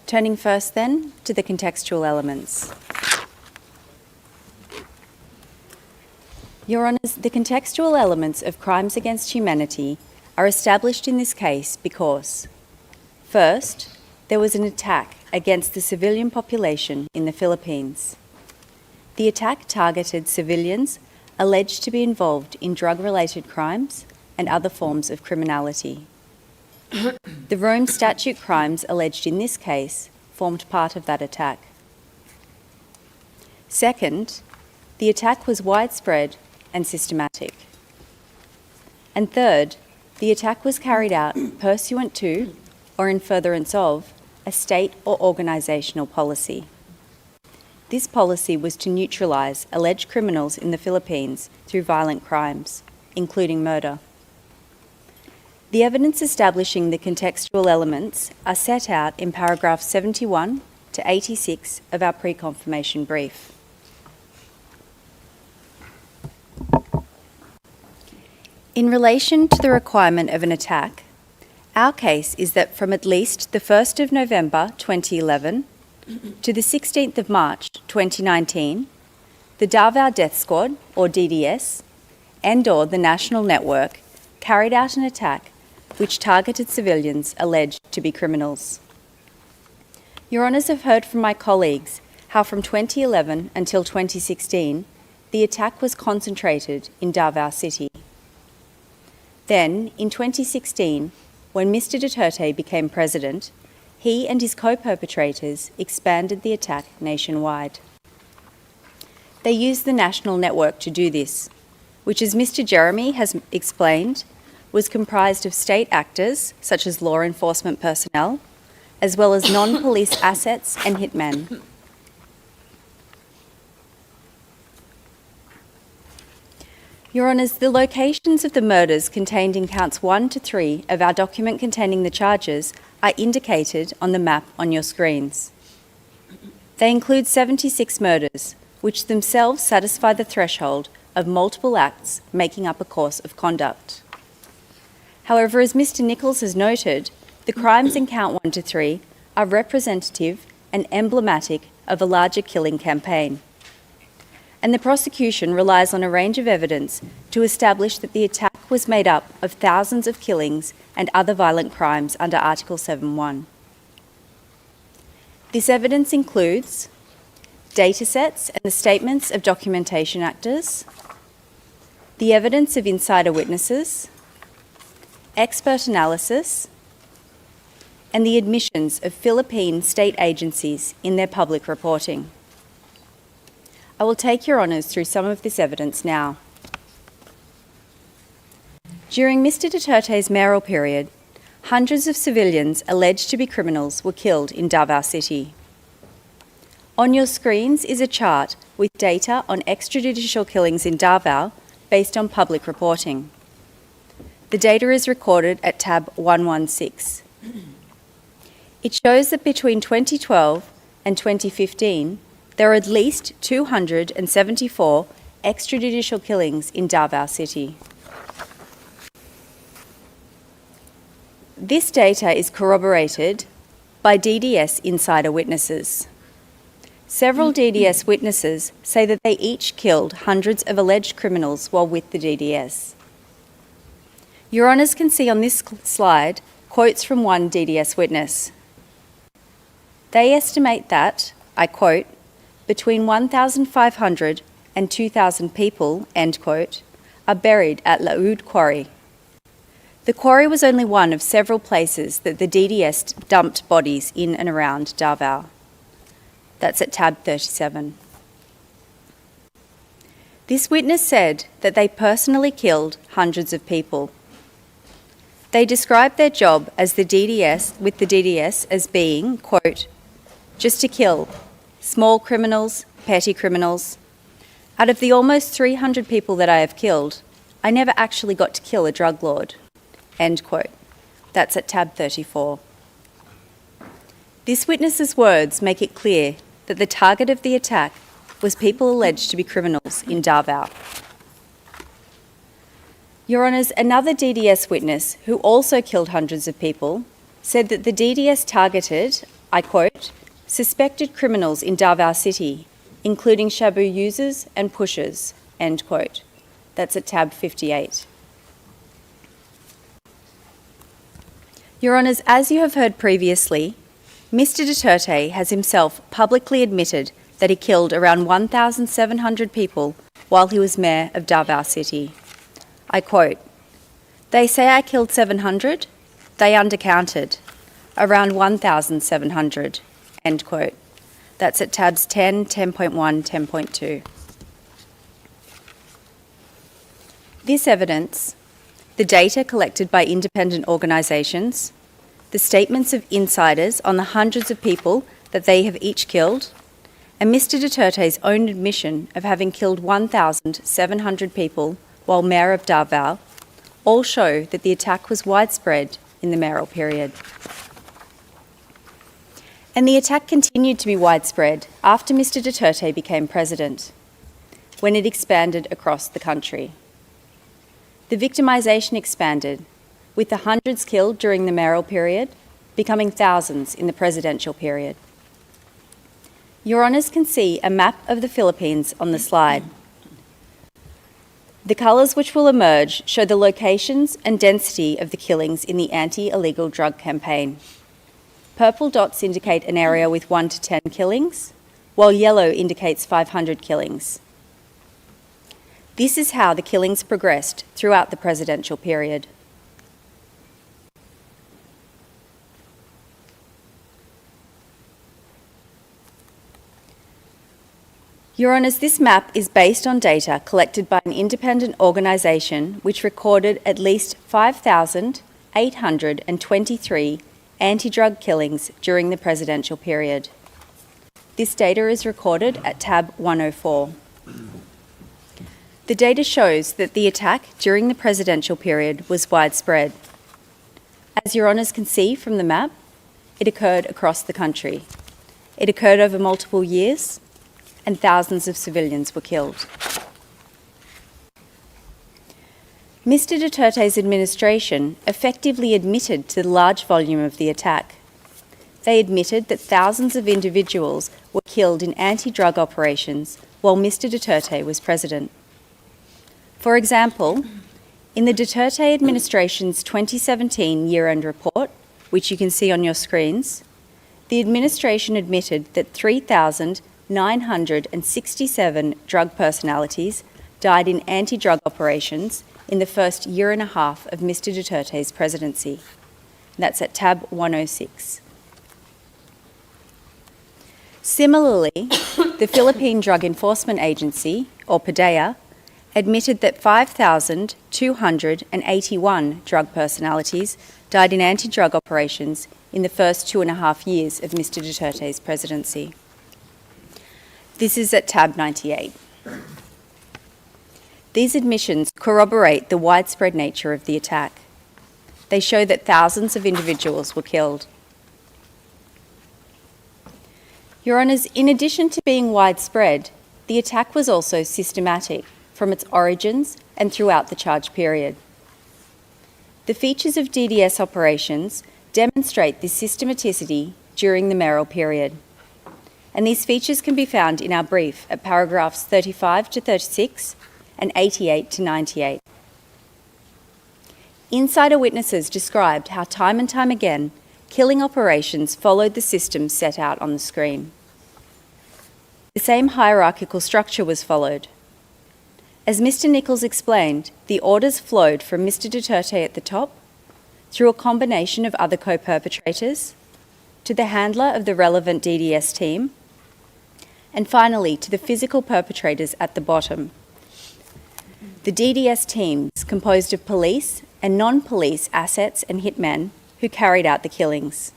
Turning first then to the contextual elements. Your Honours, the contextual elements of crimes against humanity are established in this case because, first, there was an attack against the civilian population in the Philippines. The attack targeted civilians alleged to be involved in drug-related crimes and other forms of criminality. The Rome Statute crimes alleged in this case formed part of that attack. Second, the attack was widespread and systematic. And third, the attack was carried out pursuant to, or in furtherance of, a state or organisational policy. This policy was to neutralise alleged criminals in the Philippines through violent crimes, including murder. The evidence establishing the contextual elements are set out in paragraphs 71 to 86 of our pre-confirmation brief. In relation to the requirement of an attack, our case is that from at least the 1st of November 2011 to the 16th of March 2019, the Davao Death Squad, or DDS, and/or the National Network carried out an attack which targeted civilians alleged to be criminals. Your Honours have heard from my colleagues how from 2011 until 2016, the attack was concentrated in Davao City. Then, in 2016, when Mr. Duterte became president, he and his co-perpetrators expanded the attack nationwide. They used the National Network to do this, which, as Mr. Jeremy has explained, was comprised of state actors, such as law enforcement personnel, as well as non-police assets and hitmen. Your Honours, the locations of the murders contained in counts 1 to 3 of our document containing the charges are indicated on the map on your screens. They include 76 murders, which themselves satisfy the threshold of multiple acts making up a course of conduct. However, as Mr. Nichols has noted, the crimes in count 1 to 3 are representative and emblematic of a larger killing campaign. And the prosecution relies on a range of evidence to establish that the attack was made up of thousands of killings and other violent crimes under Article 7.1. This evidence includes datasets and the statements of documentation actors, the evidence of insider witnesses, expert analysis, and the admissions of Philippine state agencies in their public reporting. I will take your honours through some of this evidence now. During Mr. Duterte's mayoral period, hundreds of civilians alleged to be criminals were killed in Davao City. On your screens is a chart with data on extrajudicial killings in Davao based on public reporting. The data is recorded at tab 116. It shows that between 2012 and 2015, there are at least 274 extrajudicial killings in Davao City. This data is corroborated by DDS insider witnesses. Several DDS witnesses say that they each killed hundreds of alleged criminals while with the DDS. Your Honours can see on this slide quotes from one DDS witness. They estimate that, I quote, between 1,500 and 2,000 people, end quote, are buried at Laud Quarry. The quarry was only one of several places that the DDS dumped bodies in and around Davao. That's at tab 37. This witness said that they personally killed hundreds of people. They described their job as the DDS as being, quote, just to kill small criminals, petty criminals. Out of the almost 300 people that I have killed, I never actually got to kill a drug lord, end quote. That's at tab 34. This witness's words make it clear that the target of the attack was people alleged to be criminals in Davao. Your Honours, another DDS witness who also killed hundreds of people said that the DDS targeted, I quote, suspected criminals in Davao City, including shabu users and pushers, end quote. That's at tab 58. Your Honours, as you have heard previously, Mr. Duterte has himself publicly admitted that he killed around 1,700 people while he was mayor of Davao City. I quote, "They say I killed 700, they undercounted. Around 1,700, end quote. That's at tabs 10, 10.1, 10.2. This evidence, the data collected by independent organisations, the statements of insiders on the hundreds of people that they have each killed, and Mr. Duterte's own admission of having killed 1,700 people while mayor of Davao all show that the attack was widespread in the mayoral period. And the attack continued to be widespread after Mr. Duterte became president, when it expanded across the country. The victimisation expanded, with the hundreds killed during the mayoral period becoming thousands in the presidential period. Your Honours can see a map of the Philippines on the slide. The colours which will emerge show the locations and density of the killings in the anti-illegal drug campaign. Purple dots indicate an area with 1 to 10 killings, while yellow indicates 500 killings. This is how the killings progressed throughout the presidential period. Your Honours, this map is based on data collected by an independent organisation which recorded at least 5,823 anti-drug killings during the presidential period. This data is recorded at tab 104. The data shows that the attack during the presidential period was widespread. As Your Honours can see from the map, it occurred across the country. It occurred over multiple years, and thousands of civilians were killed. Mr. Duterte's administration effectively admitted to the large volume of the attack. They admitted that thousands of individuals were killed in anti-drug operations while Mr. Duterte was president. For example, in the Duterte administration's 2017 year-end report, which you can see on your screens, the administration admitted that 3,967 drug personalities died in anti-drug operations in the first year and a half of Mr. Duterte's presidency. That's at tab 106. Similarly, the Philippine Drug Enforcement Agency, or PADEA, admitted that 5,281 drug personalities died in anti-drug operations in the first 2.5 years of Mr. Duterte's presidency. This is at tab 98. These admissions corroborate the widespread nature of the attack. They show that thousands of individuals were killed. Your Honours, in addition to being widespread, the attack was also systematic from its origins and throughout the charge period. The features of DDS operations demonstrate this systematicity during the mayoral period. And these features can be found in our brief at paragraphs 35 to 36 and 88 to 98. Insider witnesses described how time and time again, killing operations followed the system set out on the screen. The same hierarchical structure was followed. As Mr. Nichols explained, the orders flowed from Mr. Duterte at the top through a combination of other co-perpetrators, to the handler of the relevant DDS team, and finally to the physical perpetrators at the bottom. The DDS team is composed of police and non-police assets and hitmen who carried out the killings.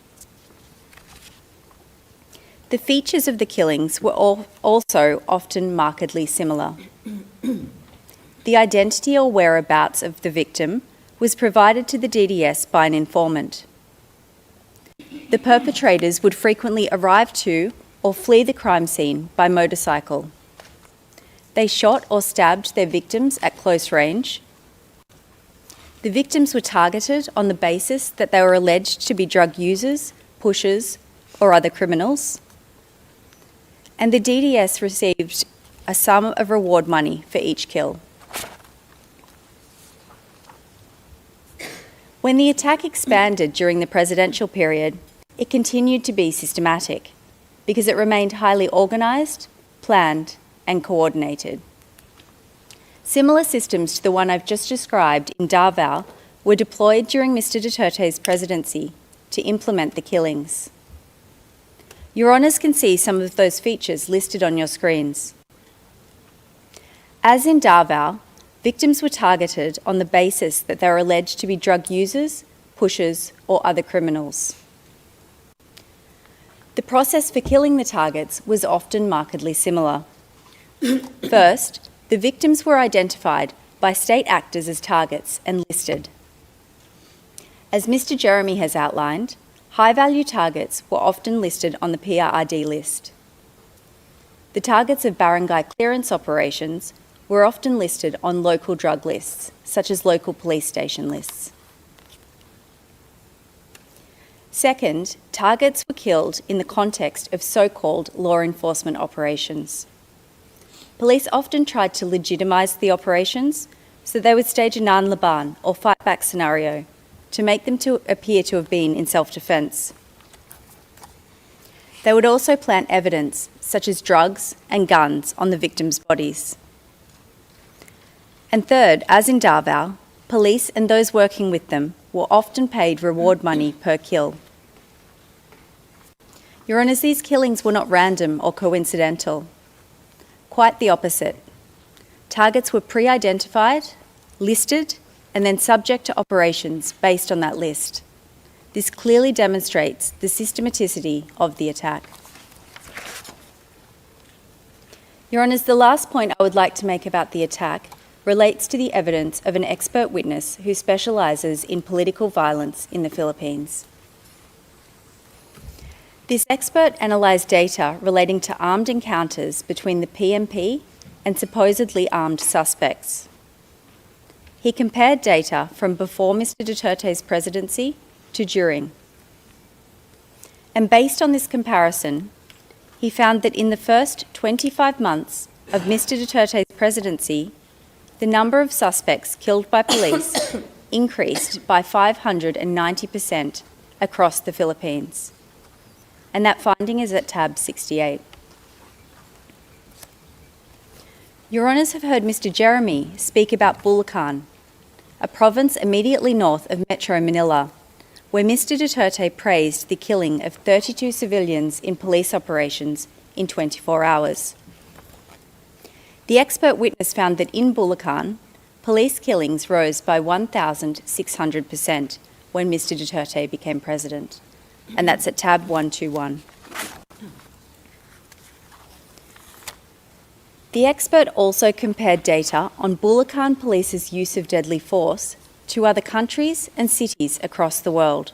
The features of the killings were also often markedly similar. The identity or whereabouts of the victim was provided to the DDS by an informant. The perpetrators would frequently arrive to or flee the crime scene by motorcycle. They shot or stabbed their victims at close range. The victims were targeted on the basis that they were alleged to be drug users, pushers, or other criminals. And the DDS received a sum of reward money for each kill. When the attack expanded during the presidential period, it continued to be systematic because it remained highly organised, planned, and coordinated. Similar systems to the one I've just described in Davao were deployed during Mr. Duterte's presidency to implement the killings. Your Honours can see some of those features listed on your screens. As in Davao, victims were targeted on the basis that they were alleged to be drug users, pushers, or other criminals. The process for killing the targets was often markedly similar. First, the victims were identified by state actors as targets and listed. As Mr. Jeremy has outlined, high-value targets were often listed on the PRRD list. The targets of barangay clearance operations were often listed on local drug lists, such as local police station lists. Second, targets were killed in the context of so-called law enforcement operations. Police often tried to legitimise the operations, so they would stage a nan-laban or fight-back scenario to make them appear to have been in self-defence. They would also plant evidence, such as drugs and guns, on the victims' bodies. And third, as in Davao, police and those working with them were often paid reward money per kill. Your Honours, these killings were not random or coincidental. Quite the opposite. Targets were pre-identified, listed, and then subject to operations based on that list. This clearly demonstrates the systematicity of the attack. Your Honours, the last point I would like to make about the attack relates to the evidence of an expert witness who specialises in political violence in the Philippines. This expert analysed data relating to armed encounters between the PNP and supposedly armed suspects. He compared data from before Mr. Duterte's presidency to during. And based on this comparison, he found that in the first 25 months of Mr. Duterte's presidency, the number of suspects killed by police increased by 590% across the Philippines. And that finding is at tab 68. Your Honours have heard Mr. Jeremy speak about Bulacan, a province immediately north of Metro Manila, where Mr. Duterte praised the killing of 32 civilians in police operations in 24 hours. The expert witness found that in Bulacan, police killings rose by 1,600% when Mr. Duterte became president, and that's at tab 121. The expert also compared data on Bulacan Police's use of deadly force to other countries and cities across the world.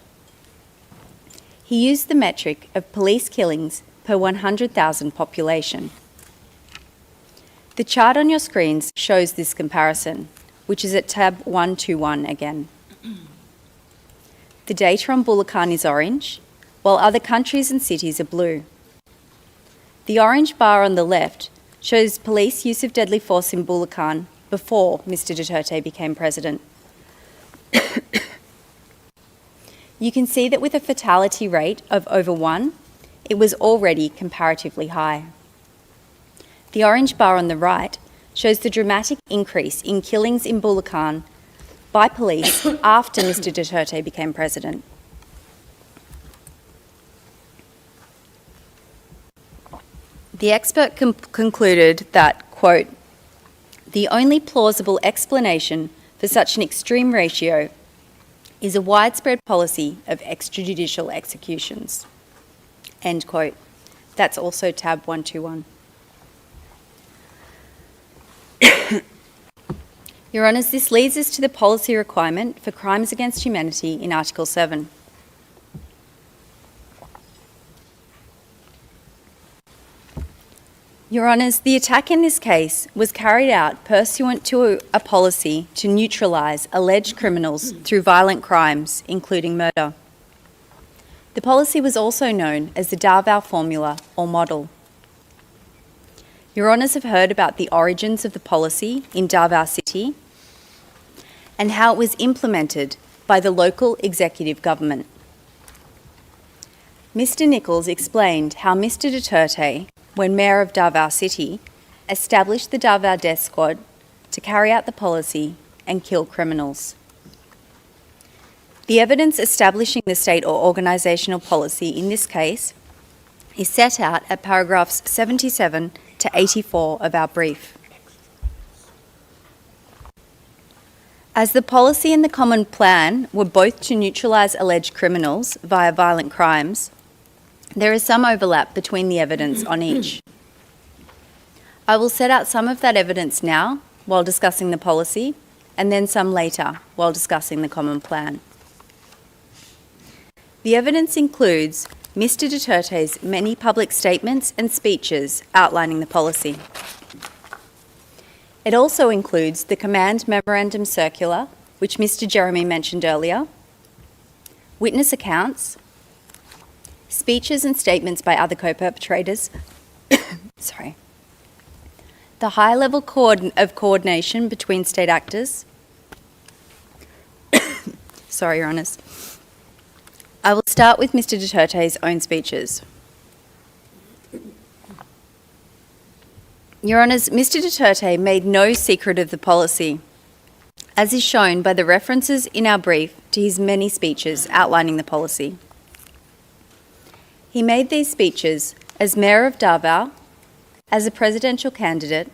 He used the metric of police killings per 100,000 population. The chart on your screens shows this comparison, which is at tab 121 again. The data on Bulacan is orange, while other countries and cities are blue. The orange bar on the left shows police use of deadly force in Bulacan before Mr. Duterte became president. You can see that with a fatality rate of over 1, it was already comparatively high. The orange bar on the right shows the dramatic increase in killings in Bulacan by police after Mr. Duterte became president. The expert concluded that, quote, "The only plausible explanation for such an extreme ratio is a widespread policy of extrajudicial executions." End quote. That's also tab 121. Your Honours, this leads us to the policy requirement for crimes against humanity in Article 7. Your Honours, the attack in this case was carried out pursuant to a policy to neutralise alleged criminals through violent crimes, including murder. The policy was also known as the Davao Formula or Model. Your Honours have heard about the origins of the policy in Davao City and how it was implemented by the local executive government. Mr. Nichols explained how Mr. Duterte, when Mayor of Davao City, established the Davao Death Squad to carry out the policy and kill criminals. The evidence establishing the state or organisational policy in this case is set out at paragraphs 77 to 84 of our brief. As the policy and the common plan were both to neutralise alleged criminals via violent crimes, there is some overlap between the evidence on each. I will set out some of that evidence now while discussing the policy, and then some later while discussing the common plan. The evidence includes Mr. Duterte's many public statements and speeches outlining the policy. It also includes the Command Memorandum Circular, which Mr. Jeremy mentioned earlier, witness accounts, speeches and statements by other co-perpetrators, the high-level of coordination between state actors. Sorry, Your Honours. I will start with Mr. Duterte's own speeches. Your Honours, Mr. Duterte made no secret of the policy, as is shown by the references in our brief to his many speeches outlining the policy. He made these speeches as Mayor of Davao, as a presidential candidate,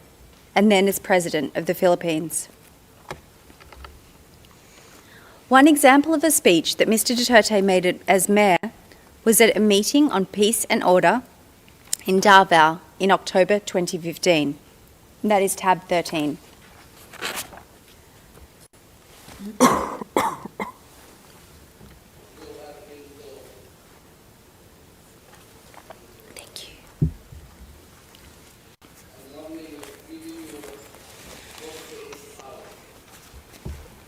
and then as President of the Philippines. One example of a speech that Mr. Duterte made as Mayor was at a meeting on peace and order in Davao in October 2015. That is tab 13. Thank you.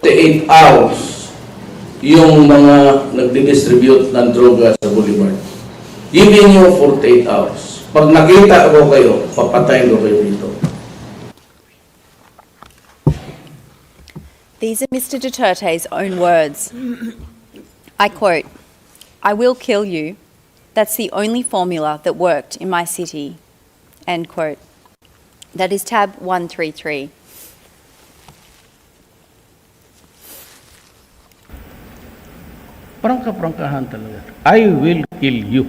8 hours yung mga nagdi-distribute ng droga sa Boulevard. Giving you 48 hours. Pag nakita ko kayo, papatayin ko kayo dito. These are Mr. Duterte's own words. I quote, "I will kill you. That's the only formula that worked in my city." End quote. That is tab 133. Prangka-prangkahan talaga. I will kill you.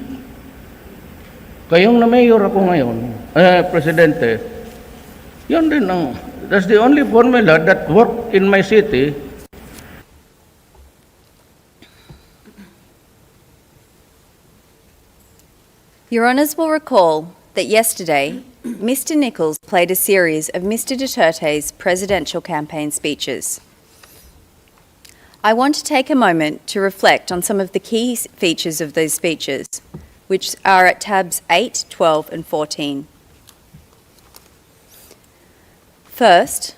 Kayong na mayor ako ngayon, presidente, yun din ang, that's the only formula that worked in my city. Your Honours will recall that yesterday, Mr. Nichols played a series of Mr. Duterte's presidential campaign speeches. I want to take a moment to reflect on some of the key features of those speeches, which are at tabs 8, 12 and 14. First,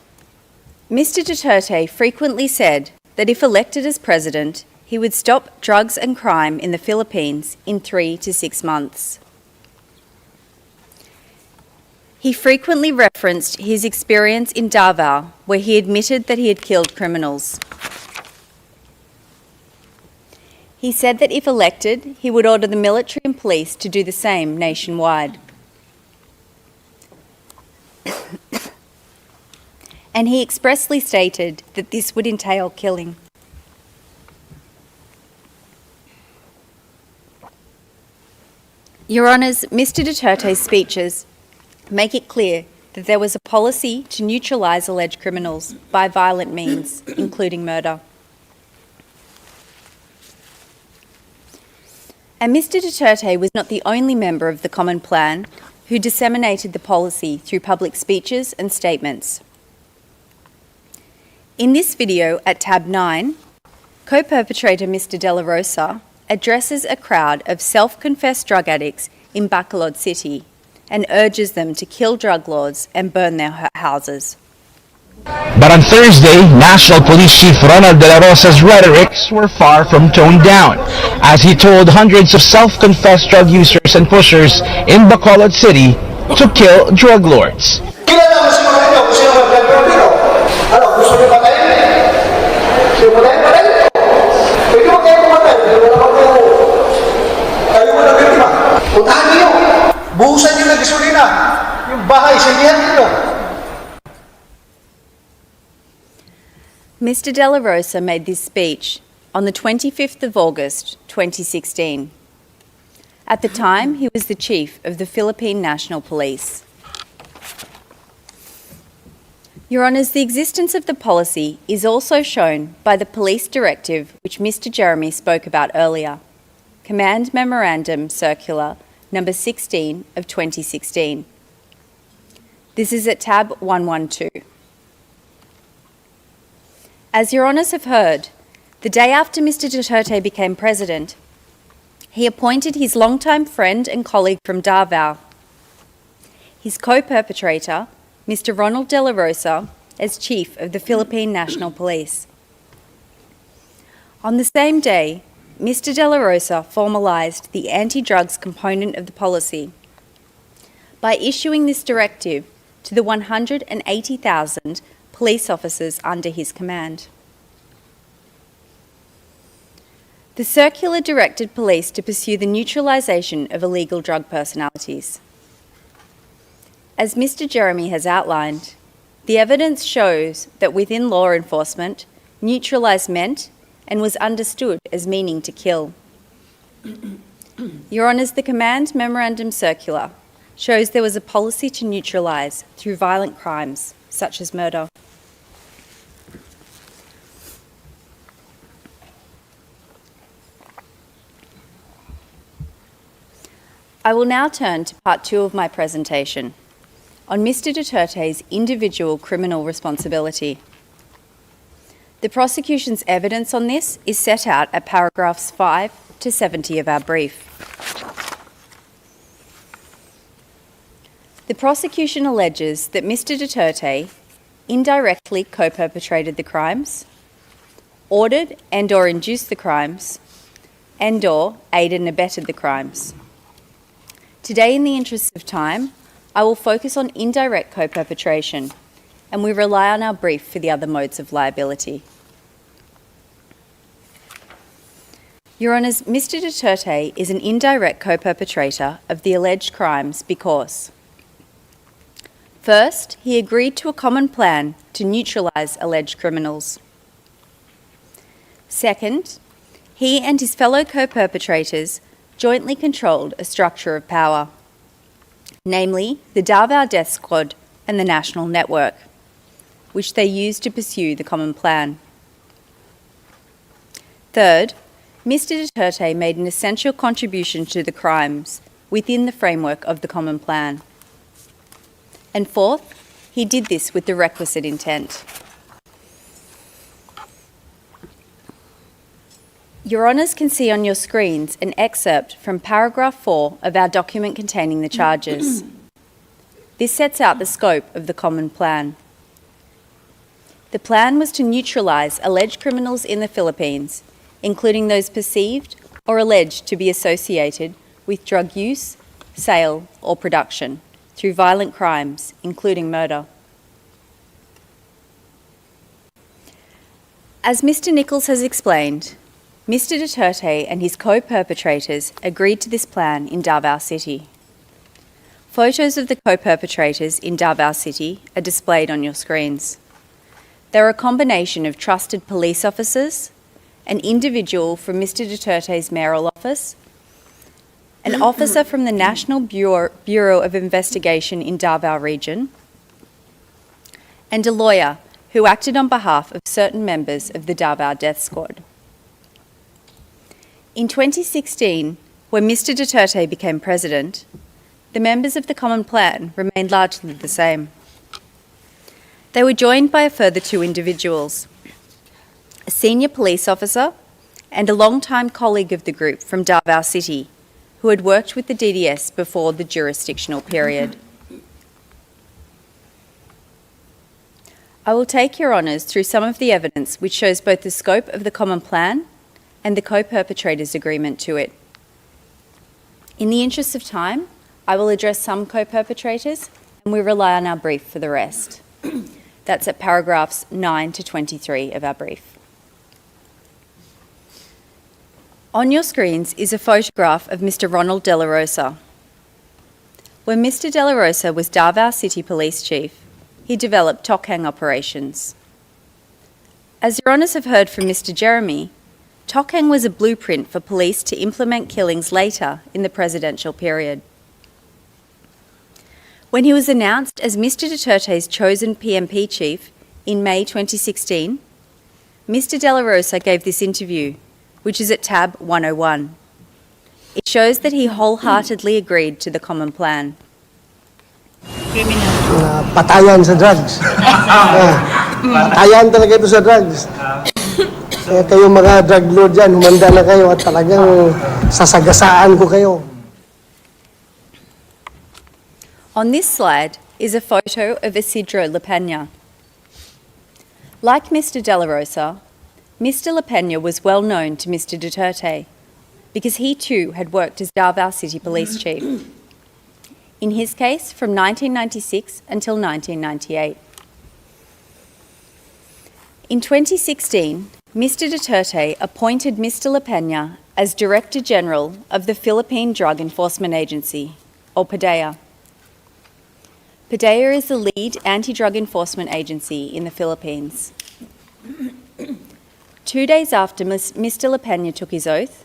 Mr. Duterte frequently said that if elected as president, he would stop drugs and crime in the Philippines in 3 to 6 months. He frequently referenced his experience in Davao, where he admitted that he had killed criminals. He said that if elected, he would order the military and police to do the same nationwide. and he expressly stated that this would entail killing. Your Honours, Mr Duterte's speeches make it clear that there was a policy to neutralise alleged criminals by violent means, including murder. And Mr Duterte was not the only member of the Common Plan who disseminated the policy through public speeches and statements. In this video at tab 9, co-perpetrator Mr De La Rosa addresses a crowd of self-confessed drug addicts in Bacolod City and urges them to kill drug lords and burn their houses. But on Thursday, National Police Chief Ronald De La Rosa's rhetorics were far from toned down, as he told hundreds of self-confessed drug users and pushers in Bacolod City to kill drug lords. Mr De La Rosa made this speech on the 25th of August 2016. At the time, he was the chief of the Philippine National Police. Your Honours, the existence of the policy is also shown by the police directive which Mr Jeremy spoke about earlier, Command Memorandum Circular number 16 of 2016. This is at tab 112. As Your Honours have heard, the day after Mr Duterte became president, he appointed his longtime friend and colleague from Davao, his co-perpetrator, Mr Ronald De La Rosa, as chief of the Philippine National Police. On the same day, Mr De La Rosa formalised the anti-drugs component of the policy by issuing this directive to the 180,000 police officers under his command. The circular directed police to pursue the neutralisation of illegal drug personalities. As Mr Jeremy has outlined, the evidence shows that within law enforcement, neutralise meant and was understood as meaning to kill. Your Honours, the Command Memorandum Circular shows there was a policy to neutralise through violent crimes such as murder. I will now turn to part 2 of my presentation on Mr Duterte's individual criminal responsibility. The prosecution's evidence on this is set out at paragraphs 5 to 70 of our brief. The prosecution alleges that Mr Duterte indirectly co-perpetrated the crimes, ordered and/or induced the crimes, and/or aided and abetted the crimes. Today, in the interest of time, I will focus on indirect co-perpetration, and we rely on our brief for the other modes of liability. Your Honours, Mr Duterte is an indirect co-perpetrator of the alleged crimes because, first, he agreed to a common plan to neutralise alleged criminals. Second, he and his fellow co-perpetrators jointly controlled a structure of power, namely the Davao Death Squad and the National Network, which they used to pursue the common plan. Third, Mr Duterte made an essential contribution to the crimes within the framework of the common plan. And fourth, he did this with the requisite intent. Your Honours can see on your screens an excerpt from paragraph 4 of our document containing the charges. This sets out the scope of the common plan. The plan was to neutralise alleged criminals in the Philippines, including those perceived or alleged to be associated with drug use, sale or production through violent crimes, including murder. As Mr Nichols has explained, Mr Duterte and his co-perpetrators agreed to this plan in Davao City. Photos of the co-perpetrators in Davao City are displayed on your screens. They're a combination of trusted police officers, an individual from Mr. Duterte's mayoral office, an officer from the National Bureau of Investigation in Davao Region, and a lawyer who acted on behalf of certain members of the Davao Death Squad. In 2016, when Mr. Duterte became president, the members of the Common Plan remained largely the same. They were joined by a further two individuals, a senior police officer and a long-time colleague of the group from Davao City, who had worked with the DDS before the jurisdictional period. I will take your honours through some of the evidence which shows both the scope of the Common Plan and the co-perpetrators' agreement to it. In the interest of time, I will address some co-perpetrators and we rely on our brief for the rest. That's at paragraphs 9 to 23 of our brief. On your screens is a photograph of Mr. Ronald De La Rosa. When Mr. De La Rosa was Davao City Police Chief, he developed Tokhang operations. As your honours have heard from Mr. Jeremy, Tokhang was a blueprint for police to implement killings later in the presidential period. When he was announced as Mr. Duterte's chosen PMP chief in May 2016, Mr. De La Rosa gave this interview, which is at tab 101. It shows that he wholeheartedly agreed to the Common Plan. Patayan sa drugs. Patayan talaga ito sa drugs. Kaya kayo mga drug lord dyan, humanda na kayo at talagang sasagasaan ko kayo. On this slide is a photo of Isidro La Peña. Like Mr. De La Rosa, Mr. La Peña was well known to Mr. Duterte because he too had worked as Davao City Police Chief. In his case, from 1996 until 1998. In 2016, Mr. Duterte appointed Mr. La Peña as Director General of the Philippine Drug Enforcement Agency, or PAGDINIG. PAGDINIG is the lead anti-drug enforcement agency in the Philippines. 2 days after Mr. La Peña took his oath,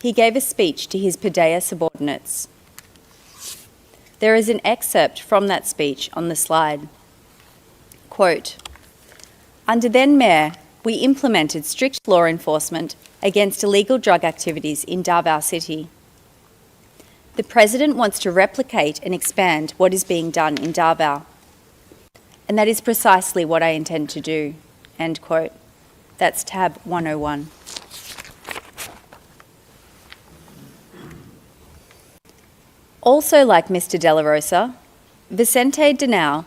he gave a speech to his PAGDINIG subordinates. There is an excerpt from that speech on the slide. Quote, "Under then Mayor, we implemented strict law enforcement against illegal drug activities in Davao City. The President wants to replicate and expand what is being done in Davao. And that is precisely what I intend to do." End quote. That's tab 101. Also like Mr. De La Rosa, Vicente Danao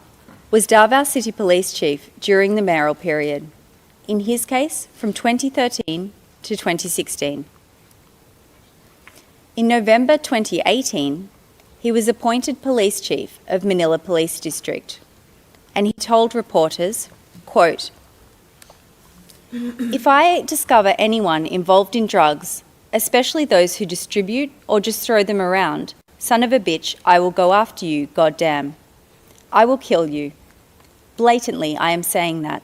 was Davao City Police Chief during the mayoral period, in his case from 2013 to 2016. In November 2018, he was appointed Police Chief of Manila Police District, and he told reporters, quote, "If I discover anyone involved in drugs, especially those who distribute or just throw them around, son of a bitch, I will go after you, goddamn. I will kill you. Blatantly, I am saying that.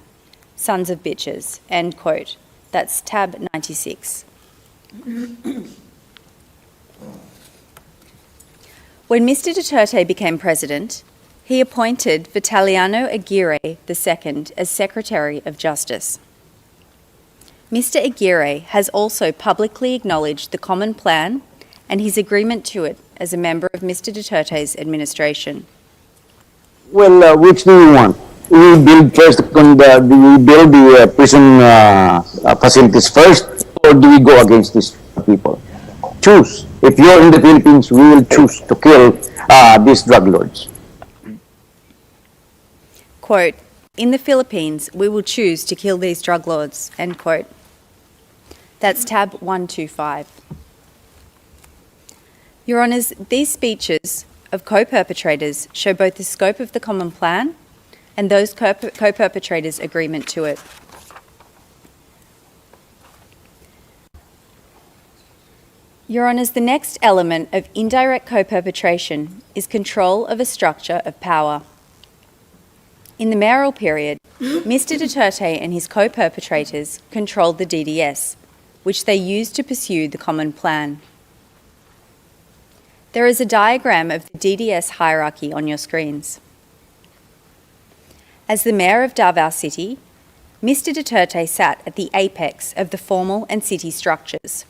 Sons of bitches." End quote. That's tab 96. When Mr. Duterte became president, he appointed Vitaliano Aguirre II as Secretary of Justice. Mr. Aguirre has also publicly acknowledged the Common Plan and his agreement to it as a member of Mr. Duterte's administration. Well, which do you want? We build first, do we build the prison facilities first, or do we go against these people? Choose. If you're in the Philippines, we will choose to kill these drug lords. Quote, "In the Philippines, we will choose to kill these drug lords." End quote. That's tab 125. Your Honours, these speeches of co-perpetrators show both the scope of the Common Plan and those co-perpetrators' agreement to it. Your Honours, the next element of indirect co-perpetration is control of a structure of power. In the mayoral period, Mr. Duterte and his co-perpetrators controlled the DDS, which they used to pursue the common plan. There is a diagram of the DDS hierarchy on your screens. As the Mayor of Davao City, Mr. Duterte sat at the apex of the formal and city structures.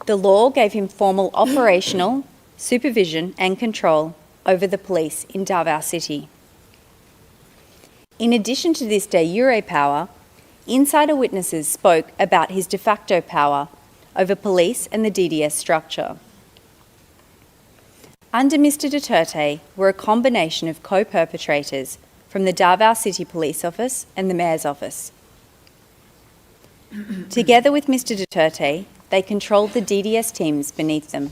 The law gave him formal operational, supervision and control over the police in Davao City. In addition to this de jure power, insider witnesses spoke about his de facto power over police and the DDS structure. Under Mr. Duterte were a combination of co-perpetrators from the Davao City Police Office and the Mayor's Office. Together with Mr. Duterte, they controlled the DDS teams beneath them.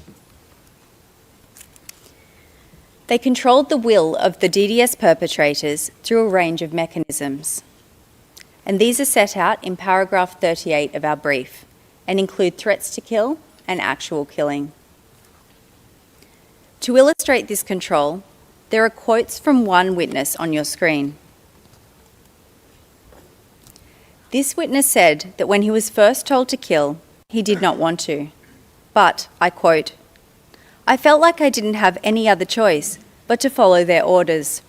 They controlled the will of the DDS perpetrators through a range of mechanisms. And these are set out in paragraph 38 of our brief and include threats to kill and actual killing. To illustrate this control, there are quotes from one witness on your screen. This witness said that when he was first told to kill, he did not want to. But, I quote, "I felt like I didn't have any other choice but to follow their orders.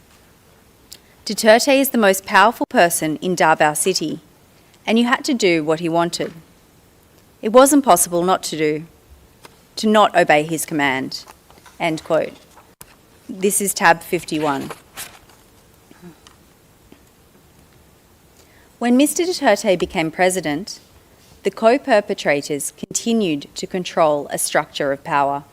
Duterte is the most powerful person in Davao City, and you had to do what he wanted. It wasn't possible not to not obey his command." End quote. This is tab 51. When Mr. Duterte became president, the co-perpetrators continued to control a structure of power.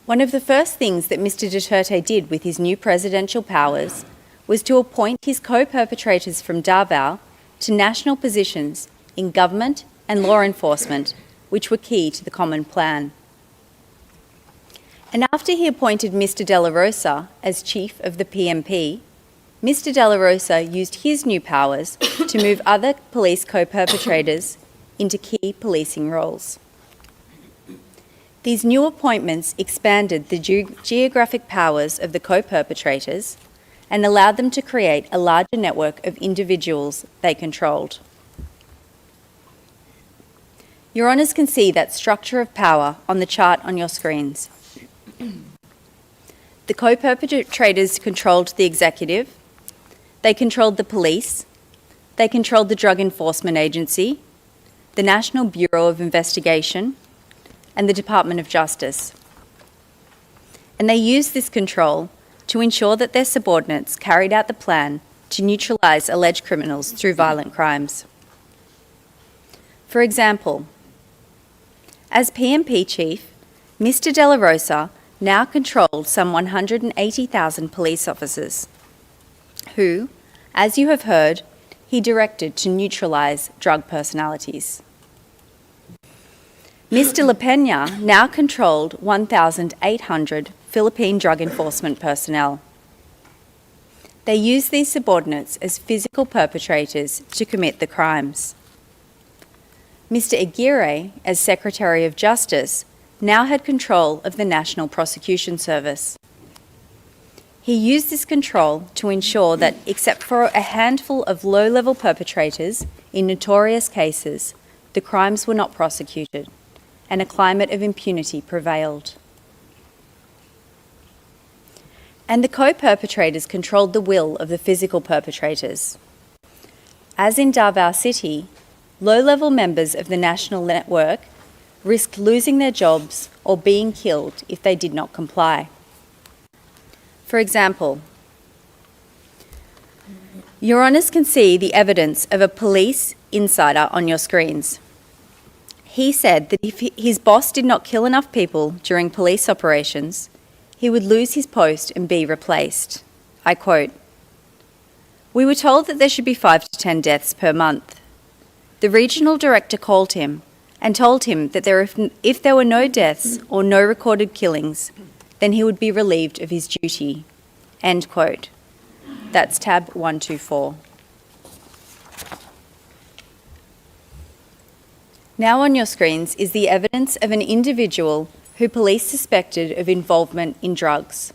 One of the first things that Mr. Duterte did with his new presidential powers was to appoint his co-perpetrators from Davao to national positions in government and law enforcement, which were key to the common plan. And after he appointed Mr. De La Rosa as chief of the PMP, Mr. De La Rosa used his new powers to move other police co-perpetrators into key policing roles. These new appointments expanded the geographic powers of the co-perpetrators and allowed them to create a larger network of individuals they controlled. Your Honours can see that structure of power on the chart on your screens. The co-perpetrators controlled the executive, they controlled the police, they controlled the Drug Enforcement Agency, the National Bureau of Investigation, and the Department of Justice. And they used this control to ensure that their subordinates carried out the plan to neutralise alleged criminals through violent crimes. For example, as PMP chief, Mr. De La Rosa now controlled some 180,000 police officers, who, as you have heard, he directed to neutralise drug personalities. Mr. La Peña now controlled 1,800 Philippine drug enforcement personnel. They used these subordinates as physical perpetrators to commit the crimes. Mr. Aguirre, as Secretary of Justice, now had control of the National Prosecution Service. He used this control to ensure that, except for a handful of low-level perpetrators in notorious cases, the crimes were not prosecuted, and a climate of impunity prevailed. And the co-perpetrators controlled the will of the physical perpetrators. As in Davao City, low-level members of the national network risked losing their jobs or being killed if they did not comply. For example, Your Honours can see the evidence of a police insider on your screens. He said that if his boss did not kill enough people during police operations, he would lose his post and be replaced. I quote, "We were told that there should be 5 to 10 deaths per month. The regional director called him and told him that if there were no deaths or no recorded killings, then he would be relieved of his duty." End quote. That's tab 124. Now on your screens is the evidence of an individual who police suspected of involvement in drugs.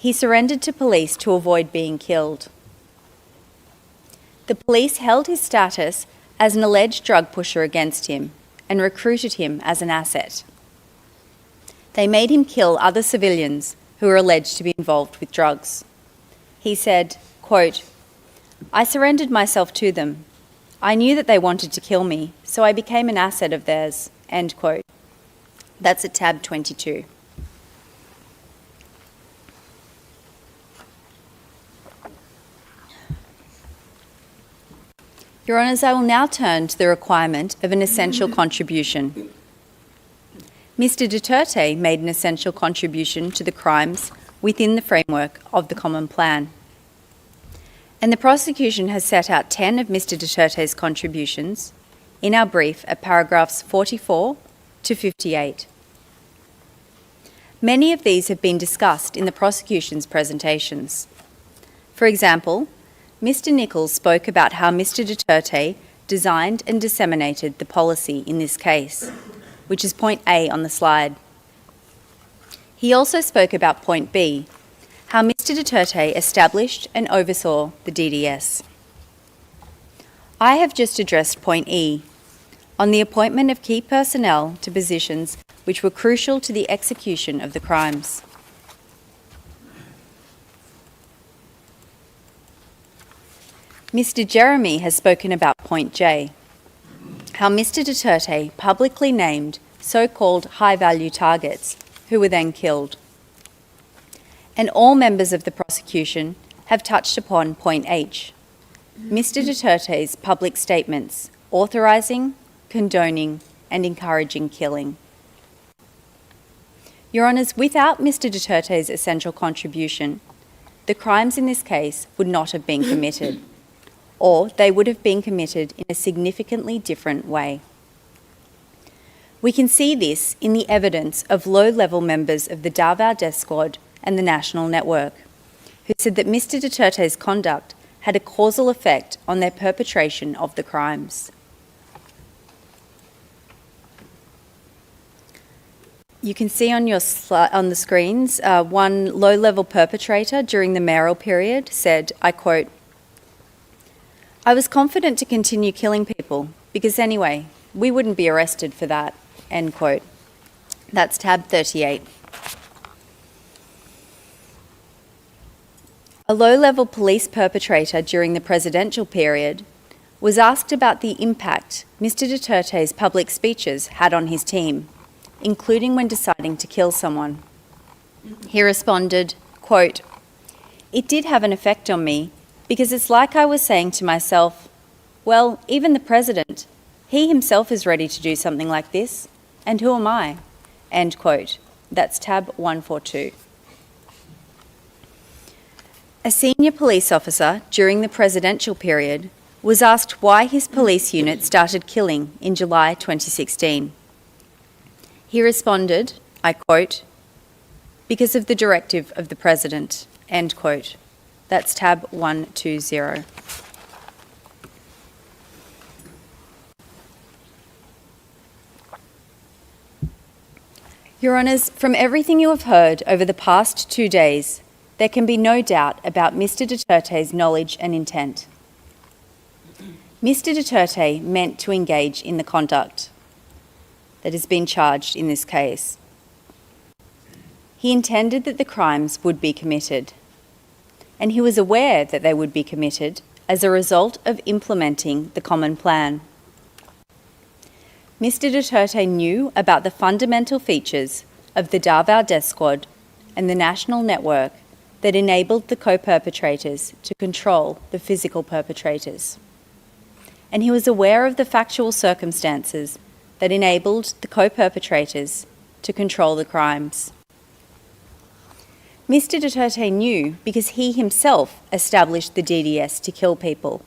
he surrendered to police to avoid being killed. The police held his status as an alleged drug pusher against him and recruited him as an asset. They made him kill other civilians who were alleged to be involved with drugs. He said, quote, "I surrendered myself to them. I knew that they wanted to kill me, so I became an asset of theirs," end quote. That's at tab 22. Your Honours, I will now turn to the requirement of an essential contribution. Mr. Duterte made an essential contribution to the crimes within the framework of the Common Plan. And the prosecution has set out 10 of Mr. Duterte's contributions in our brief at paragraphs 44 to 58. Many of these have been discussed in the prosecution's presentations. For example, Mr. Nichols spoke about how Mr. Duterte designed and disseminated the policy in this case, which is point A on the slide. He also spoke about point B, how Mr. Duterte established and oversaw the DDS. I have just addressed point E, on the appointment of key personnel to positions which were crucial to the execution of the crimes. Mr. Jeremy has spoken about point J, how Mr. Duterte publicly named so-called high-value targets who were then killed. And all members of the prosecution have touched upon point H, Mr. Duterte's public statements authorising, condoning and encouraging killing. Your Honours, without Mr. Duterte's essential contribution, the crimes in this case would not have been committed, or they would have been committed in a significantly different way. We can see this in the evidence of low-level members of the Davao Death Squad and the National Network, who said that Mr. Duterte's conduct had a causal effect on their perpetration of the crimes. You can see on the screens, one low-level perpetrator during the mayoral period said, I quote, "I was confident to continue killing people because anyway, we wouldn't be arrested for that," end quote. That's tab 38. A low-level police perpetrator during the presidential period was asked about the impact Mr. Duterte's public speeches had on his team, including when deciding to kill someone. He responded, quote, "It did have an effect on me because it's like I was saying to myself, well, even the president, he himself is ready to do something like this, and who am I?" End quote. That's tab 142. A senior police officer during the presidential period was asked why his police unit started killing in July 2016. He responded, I quote, "Because of the directive of the president," end quote. That's tab 120. Your Honours, from everything you have heard over the past 2 days, there can be no doubt about Mr. Duterte's knowledge and intent. Mr. Duterte meant to engage in the conduct that has been charged in this case. He intended that the crimes would be committed, and he was aware that they would be committed as a result of implementing the Common Plan. Mr. Duterte knew about the fundamental features of the Davao Death Squad and the National Network that enabled the co-perpetrators to control the physical perpetrators. And he was aware of the factual circumstances that enabled the co-perpetrators to control the crimes. Mr. Duterte knew because he himself established the DDS to kill people.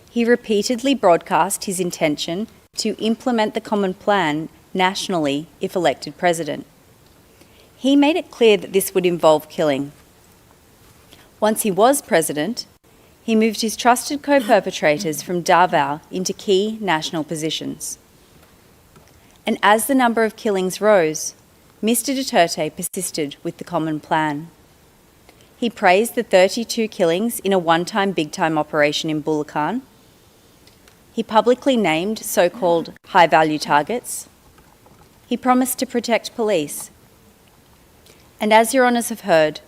He repeatedly broadcast his intention to implement the Common Plan nationally if elected president. He made it clear that this would involve killing. Once he was president, he moved his trusted co-perpetrators from Davao into key national positions. And as the number of killings rose, Mr. Duterte persisted with the Common Plan. He praised the 32 killings in a one-time big-time operation in Bulacan. He publicly named so-called high-value targets. He promised to protect police. And as Your Honours have heard,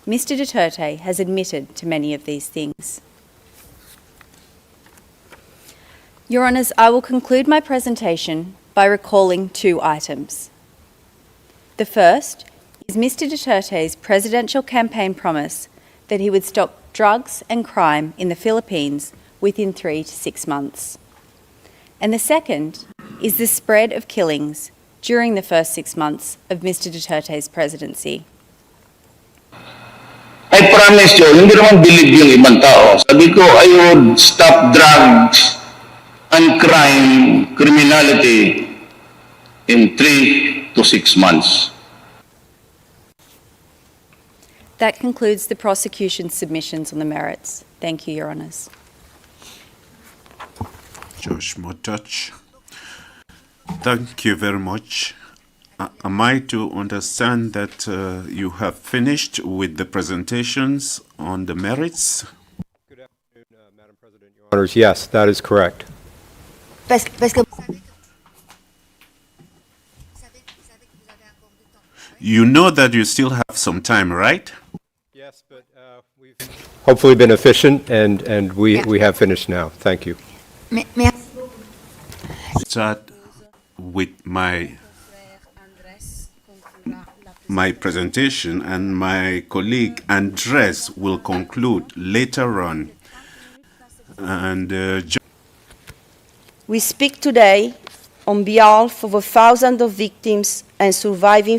Mr. Duterte has admitted to many of these things. Your Honours, I will conclude my presentation by recalling two items. The first is Mr. Duterte's presidential campaign promise that he would stop drugs and crime in the Philippines within 3 to 6 months. And the second is the spread of killings during the first 6 months of Mr. Duterte's presidency. I promise you, hindi naman believe yung ibang tao. Sabi ko, I would stop drugs and crime, criminality in 3 to 6 months. That concludes the prosecution's submissions on the merits. Thank you, Your Honours. Judge Motach, thank you very much. Am I to understand that you have finished with the presentations on the merits? Good afternoon, Madam President, Your Honors. Yes, that is correct. You know that you still have some time, right? Yes, but we've hopefully been efficient, and we have finished now. Thank you. Start with my presentation, and my colleague Andres will conclude later on. And we speak today on behalf of thousands of victims and surviving